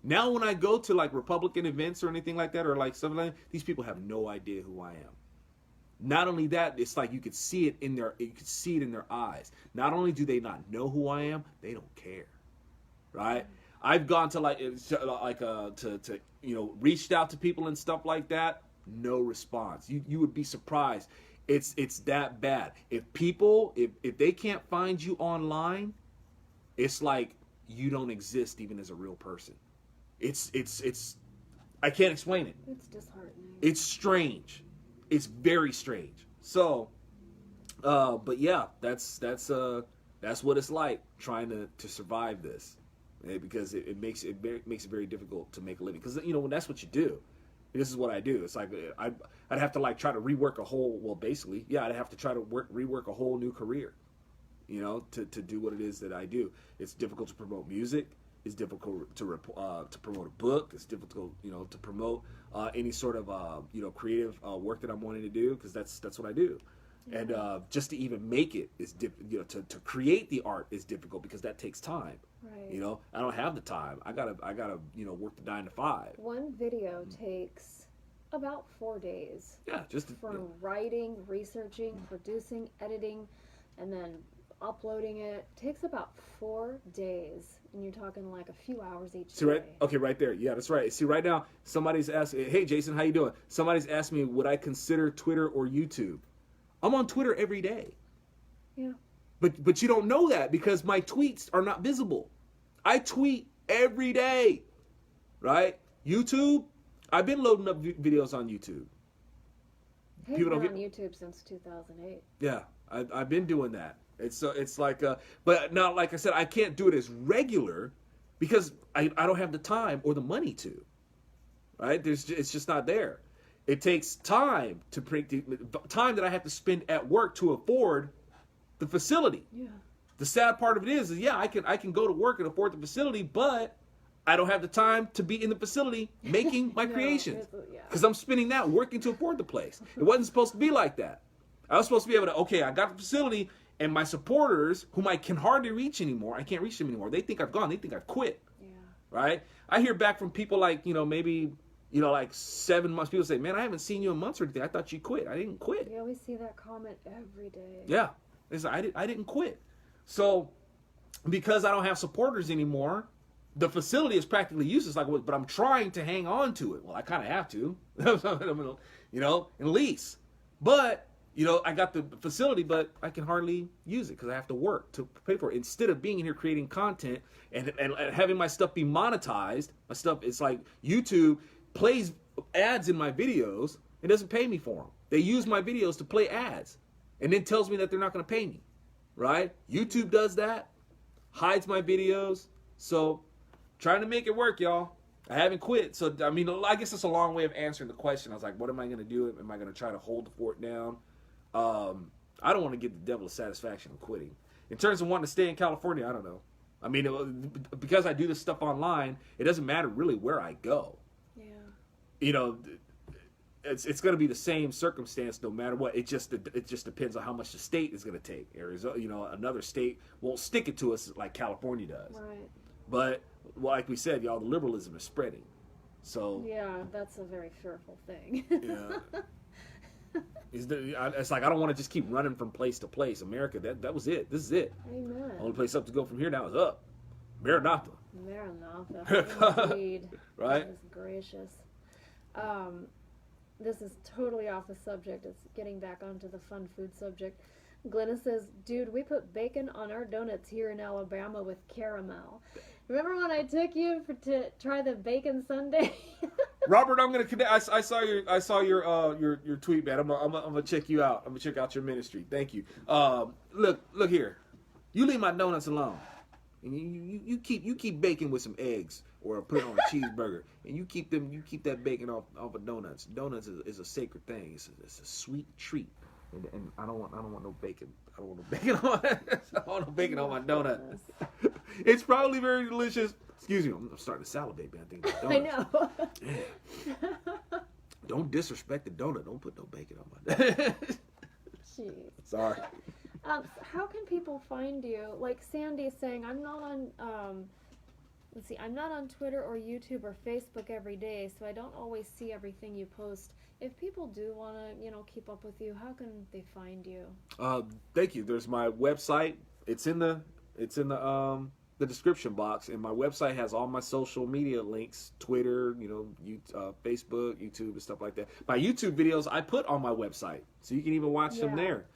Now when I go to like Republican events or anything like that, or like something like that, these people have no idea who I am. Not only that, it's like you could see it in their eyes. Not only do they not know who I am, they don't care, right? I've gone to you know, reached out to people and stuff like that. No response. You would be surprised. It's that bad. If they can't find you online, it's like you don't exist even as a real person. It's I can't explain it. It's disheartening. It's strange. It's very strange. So, but yeah, that's what it's like trying to survive this, because it makes it very difficult to make a living. Because, you know, when that's what you do, this is what I do. It's like I'd have to like try to rework I'd have to try to rework a whole new career, you know, to do what it is that I do. It's difficult to promote music. It's difficult to promote a book. It's difficult, you know, to promote any sort of you know, creative work that I'm wanting to do, because that's what I do. Yeah. And just to even make it is you know, to create the art is difficult, because that takes time. Right. You know, I don't have the time. I gotta you know, work the 9 to 5. One video takes about 4 days. Yeah, from writing, researching, producing, editing, and then uploading it. Takes about 4 days, and you're talking like a few hours each day. Right there. Yeah, that's right. See, right now, somebody's asking, hey, Jason, how you doing? Somebody's asked me, would I consider Twitter or YouTube? I'm on Twitter every day. Yeah. But you don't know that, because my tweets are not visible. I tweet every day, right? YouTube, I've been loading up videos on YouTube. Hey, people been on YouTube since 2008. Yeah, I've been doing that. It's like, but now, like I said, I can't do it as regular because I don't have the time or the money to, right? It's just not there. It takes time to time that I have to spend at work to afford the facility. Yeah. The sad part of it is yeah, I can go to work and afford the facility, but I don't have the time to be in the facility making my creations, because I'm spending that working to afford the place. It wasn't supposed to be like that. I was supposed to be able to, okay, I got the facility, and my supporters, whom I can hardly reach anymore, I can't reach them anymore. They think I've gone. They think I've quit. Yeah. Right? I hear back from people like, you know, maybe, you know, like 7 months. People say, man, I haven't seen you in months or anything. I thought you quit. I didn't quit. Yeah, we see that comment every day. Yeah. It's like, I didn't quit. So because I don't have supporters anymore, the facility is practically useless. Like, but I'm trying to hang on to it. Well, I kind of have to, you know, and lease. But You know, I got the facility, but I can hardly use it because I have to work to pay for it. Instead of being in here creating content and having my stuff be monetized, my stuff, it's like YouTube plays ads in my videos and doesn't pay me for them. They use my videos to play ads and then tells me that they're not going to pay me, right? YouTube does that, hides my videos. So trying to make it work, y'all. I haven't quit. So, I mean, I guess it's a long way of answering the question. I was like, what am I going to do? Am I going to try to hold the fort down? I don't want to give the devil a satisfaction of quitting. In terms of wanting to stay in California, I don't know. I mean, because I do this stuff online, it doesn't matter really where I go. Yeah. You know, it's going to be the same circumstance no matter what. It just depends on how much the state is going to take. Arizona, you know, another state won't stick it to us like California does. Right. But like we said, y'all, the liberalism is spreading. So yeah, that's a very fearful thing. Yeah. It's like I don't want to just keep running from place to place. America, that was it. This is it. Amen. Only place up to go from here now is up. Maranatha. Maranatha. Indeed. Right? That is gracious. This is totally off the subject. It's getting back onto the fun food subject. Glenna says, dude, we put bacon on our donuts here in Alabama with caramel. Remember when I took you to try the bacon sundae? Robert, I'm gonna connect. I saw your tweet, man. I'm gonna check you out. I'm gonna check out your ministry. Thank you. Look here. You leave my donuts alone, and you keep bacon with some eggs or put it on a cheeseburger, and you keep that bacon off of donuts. Donuts is a sacred thing. It's a sweet treat, and I don't want no bacon. I don't want no bacon on. I don't want no bacon on my donut. It's probably very delicious. Excuse me, I'm starting to salivate, man. I think about donuts. I know. Yeah. Don't disrespect the donut. Don't put no bacon on my donut. Jeez. Sorry. How can people find you? Like Sandy's saying, I'm not on. I'm not on Twitter or YouTube or Facebook every day, so I don't always see everything you post. If people do want to, keep up with you, how can they find you? Thank you. There's my website. It's in the description box, and my website has all my social media links: Twitter, Facebook, YouTube, and stuff like that. My YouTube videos I put on my website, so you can even watch them there.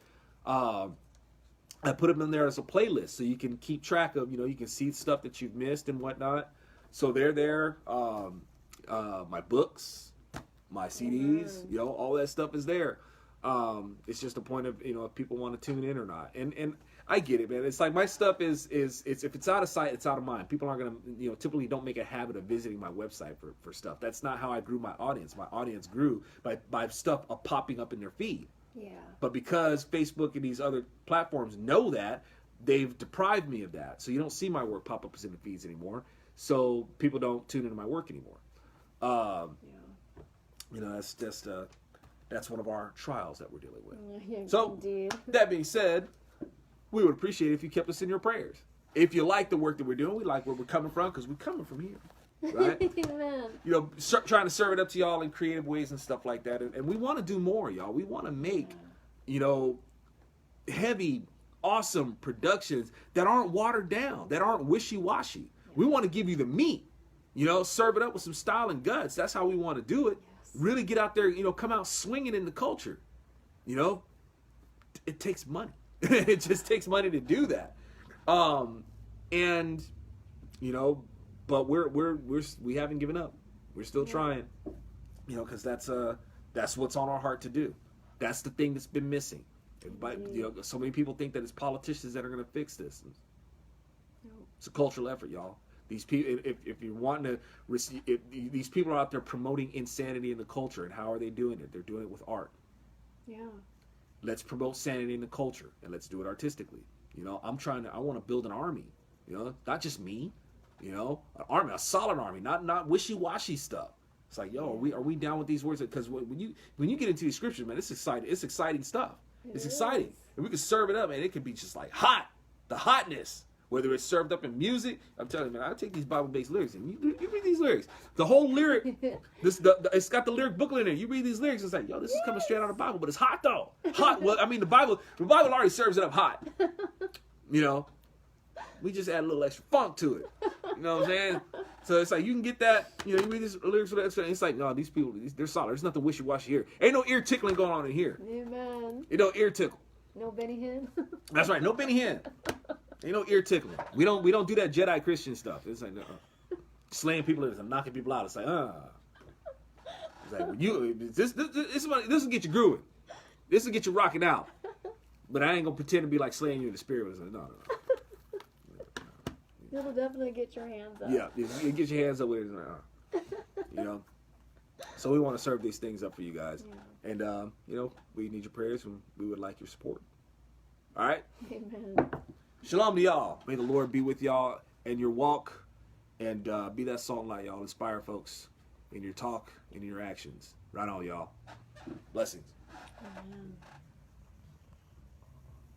I put them in there as a playlist, so you can keep track of, you can see stuff that you've missed and whatnot. So they're there. My books, my CDs, all that stuff is there. It's just a point of, if people want to tune in or not. And I get it, man. It's like my stuff is if it's out of sight, it's out of mind. People aren't going to, typically don't make a habit of visiting my website for stuff. That's not how I grew my audience. My audience grew by stuff popping up in their feed. Yeah. But because Facebook and these other platforms know that, they've deprived me of that. So you don't see my work pop up in the feeds anymore. So people don't tune into my work anymore. That's just that's one of our trials that we're dealing with. Yeah, so indeed. That being said, we would appreciate it if you kept us in your prayers. If you like the work that we're doing, we like where we're coming from, because we're coming from here. Right? Amen. Trying to serve it up to y'all in creative ways and stuff like that. And we want to do more, y'all. We want to make, heavy, awesome productions that aren't watered down, that aren't wishy-washy. Yeah. We want to give you the meat, serve it up with some style and guts. That's how we want to do it. Yes. Really get out there, come out swinging in the culture. It takes money. It just takes money to do that. But we haven't given up. We're still trying, because that's what's on our heart to do. That's the thing that's been missing. Everybody, so many people think that it's politicians that are going to fix this. It's a cultural effort, y'all. These people, if you're wanting to, these people are out there promoting insanity in the culture, and how are they doing it? They're doing it with art. Yeah. Let's promote sanity in the culture, and let's do it artistically. I want to build an army. Not just me. An army, a solid army, not wishy-washy stuff. It's like, are we down with these words? Because when you get into these scriptures, man, it's exciting. It's exciting stuff. It's exciting, and we can serve it up, man. It can be just like hot, the hotness. Whether it's served up in music, I'm telling you, man, I take these Bible-based lyrics and you read these lyrics. The whole lyric, it's got the lyric booklet in there. You read these lyrics, it's like, this is coming straight out of the Bible, but it's hot though. Hot. Well, I mean, the Bible already serves it up hot. We just add a little extra funk to it. You know what I'm saying? So it's like you can get that. You know, you read these lyrics, it's like, no, these people, they're solid. There's nothing wishy-washy here. Ain't no ear tickling going on in here. Amen. You know, ear tickle. No Benny Hinn. That's right. No Benny Hinn. Ain't no ear tickling. We don't do that Jedi Christian stuff. It's like slaying people and knocking people out. It's like It's like this will get you grooving. This will get you rocking out. But I ain't gonna pretend to be like slaying you in the spirit. It's like, no. It'll definitely get your hands up. Yeah, you get your hands up with it. You know. So we want to serve these things up for you guys, and you know, we need your prayers and we would like your support. All right. Amen. Shalom to y'all. May the Lord be with y'all in your walk, and be that salt and light, y'all. Inspire folks in your talk and in your actions. Right on, y'all. Blessings. Amen.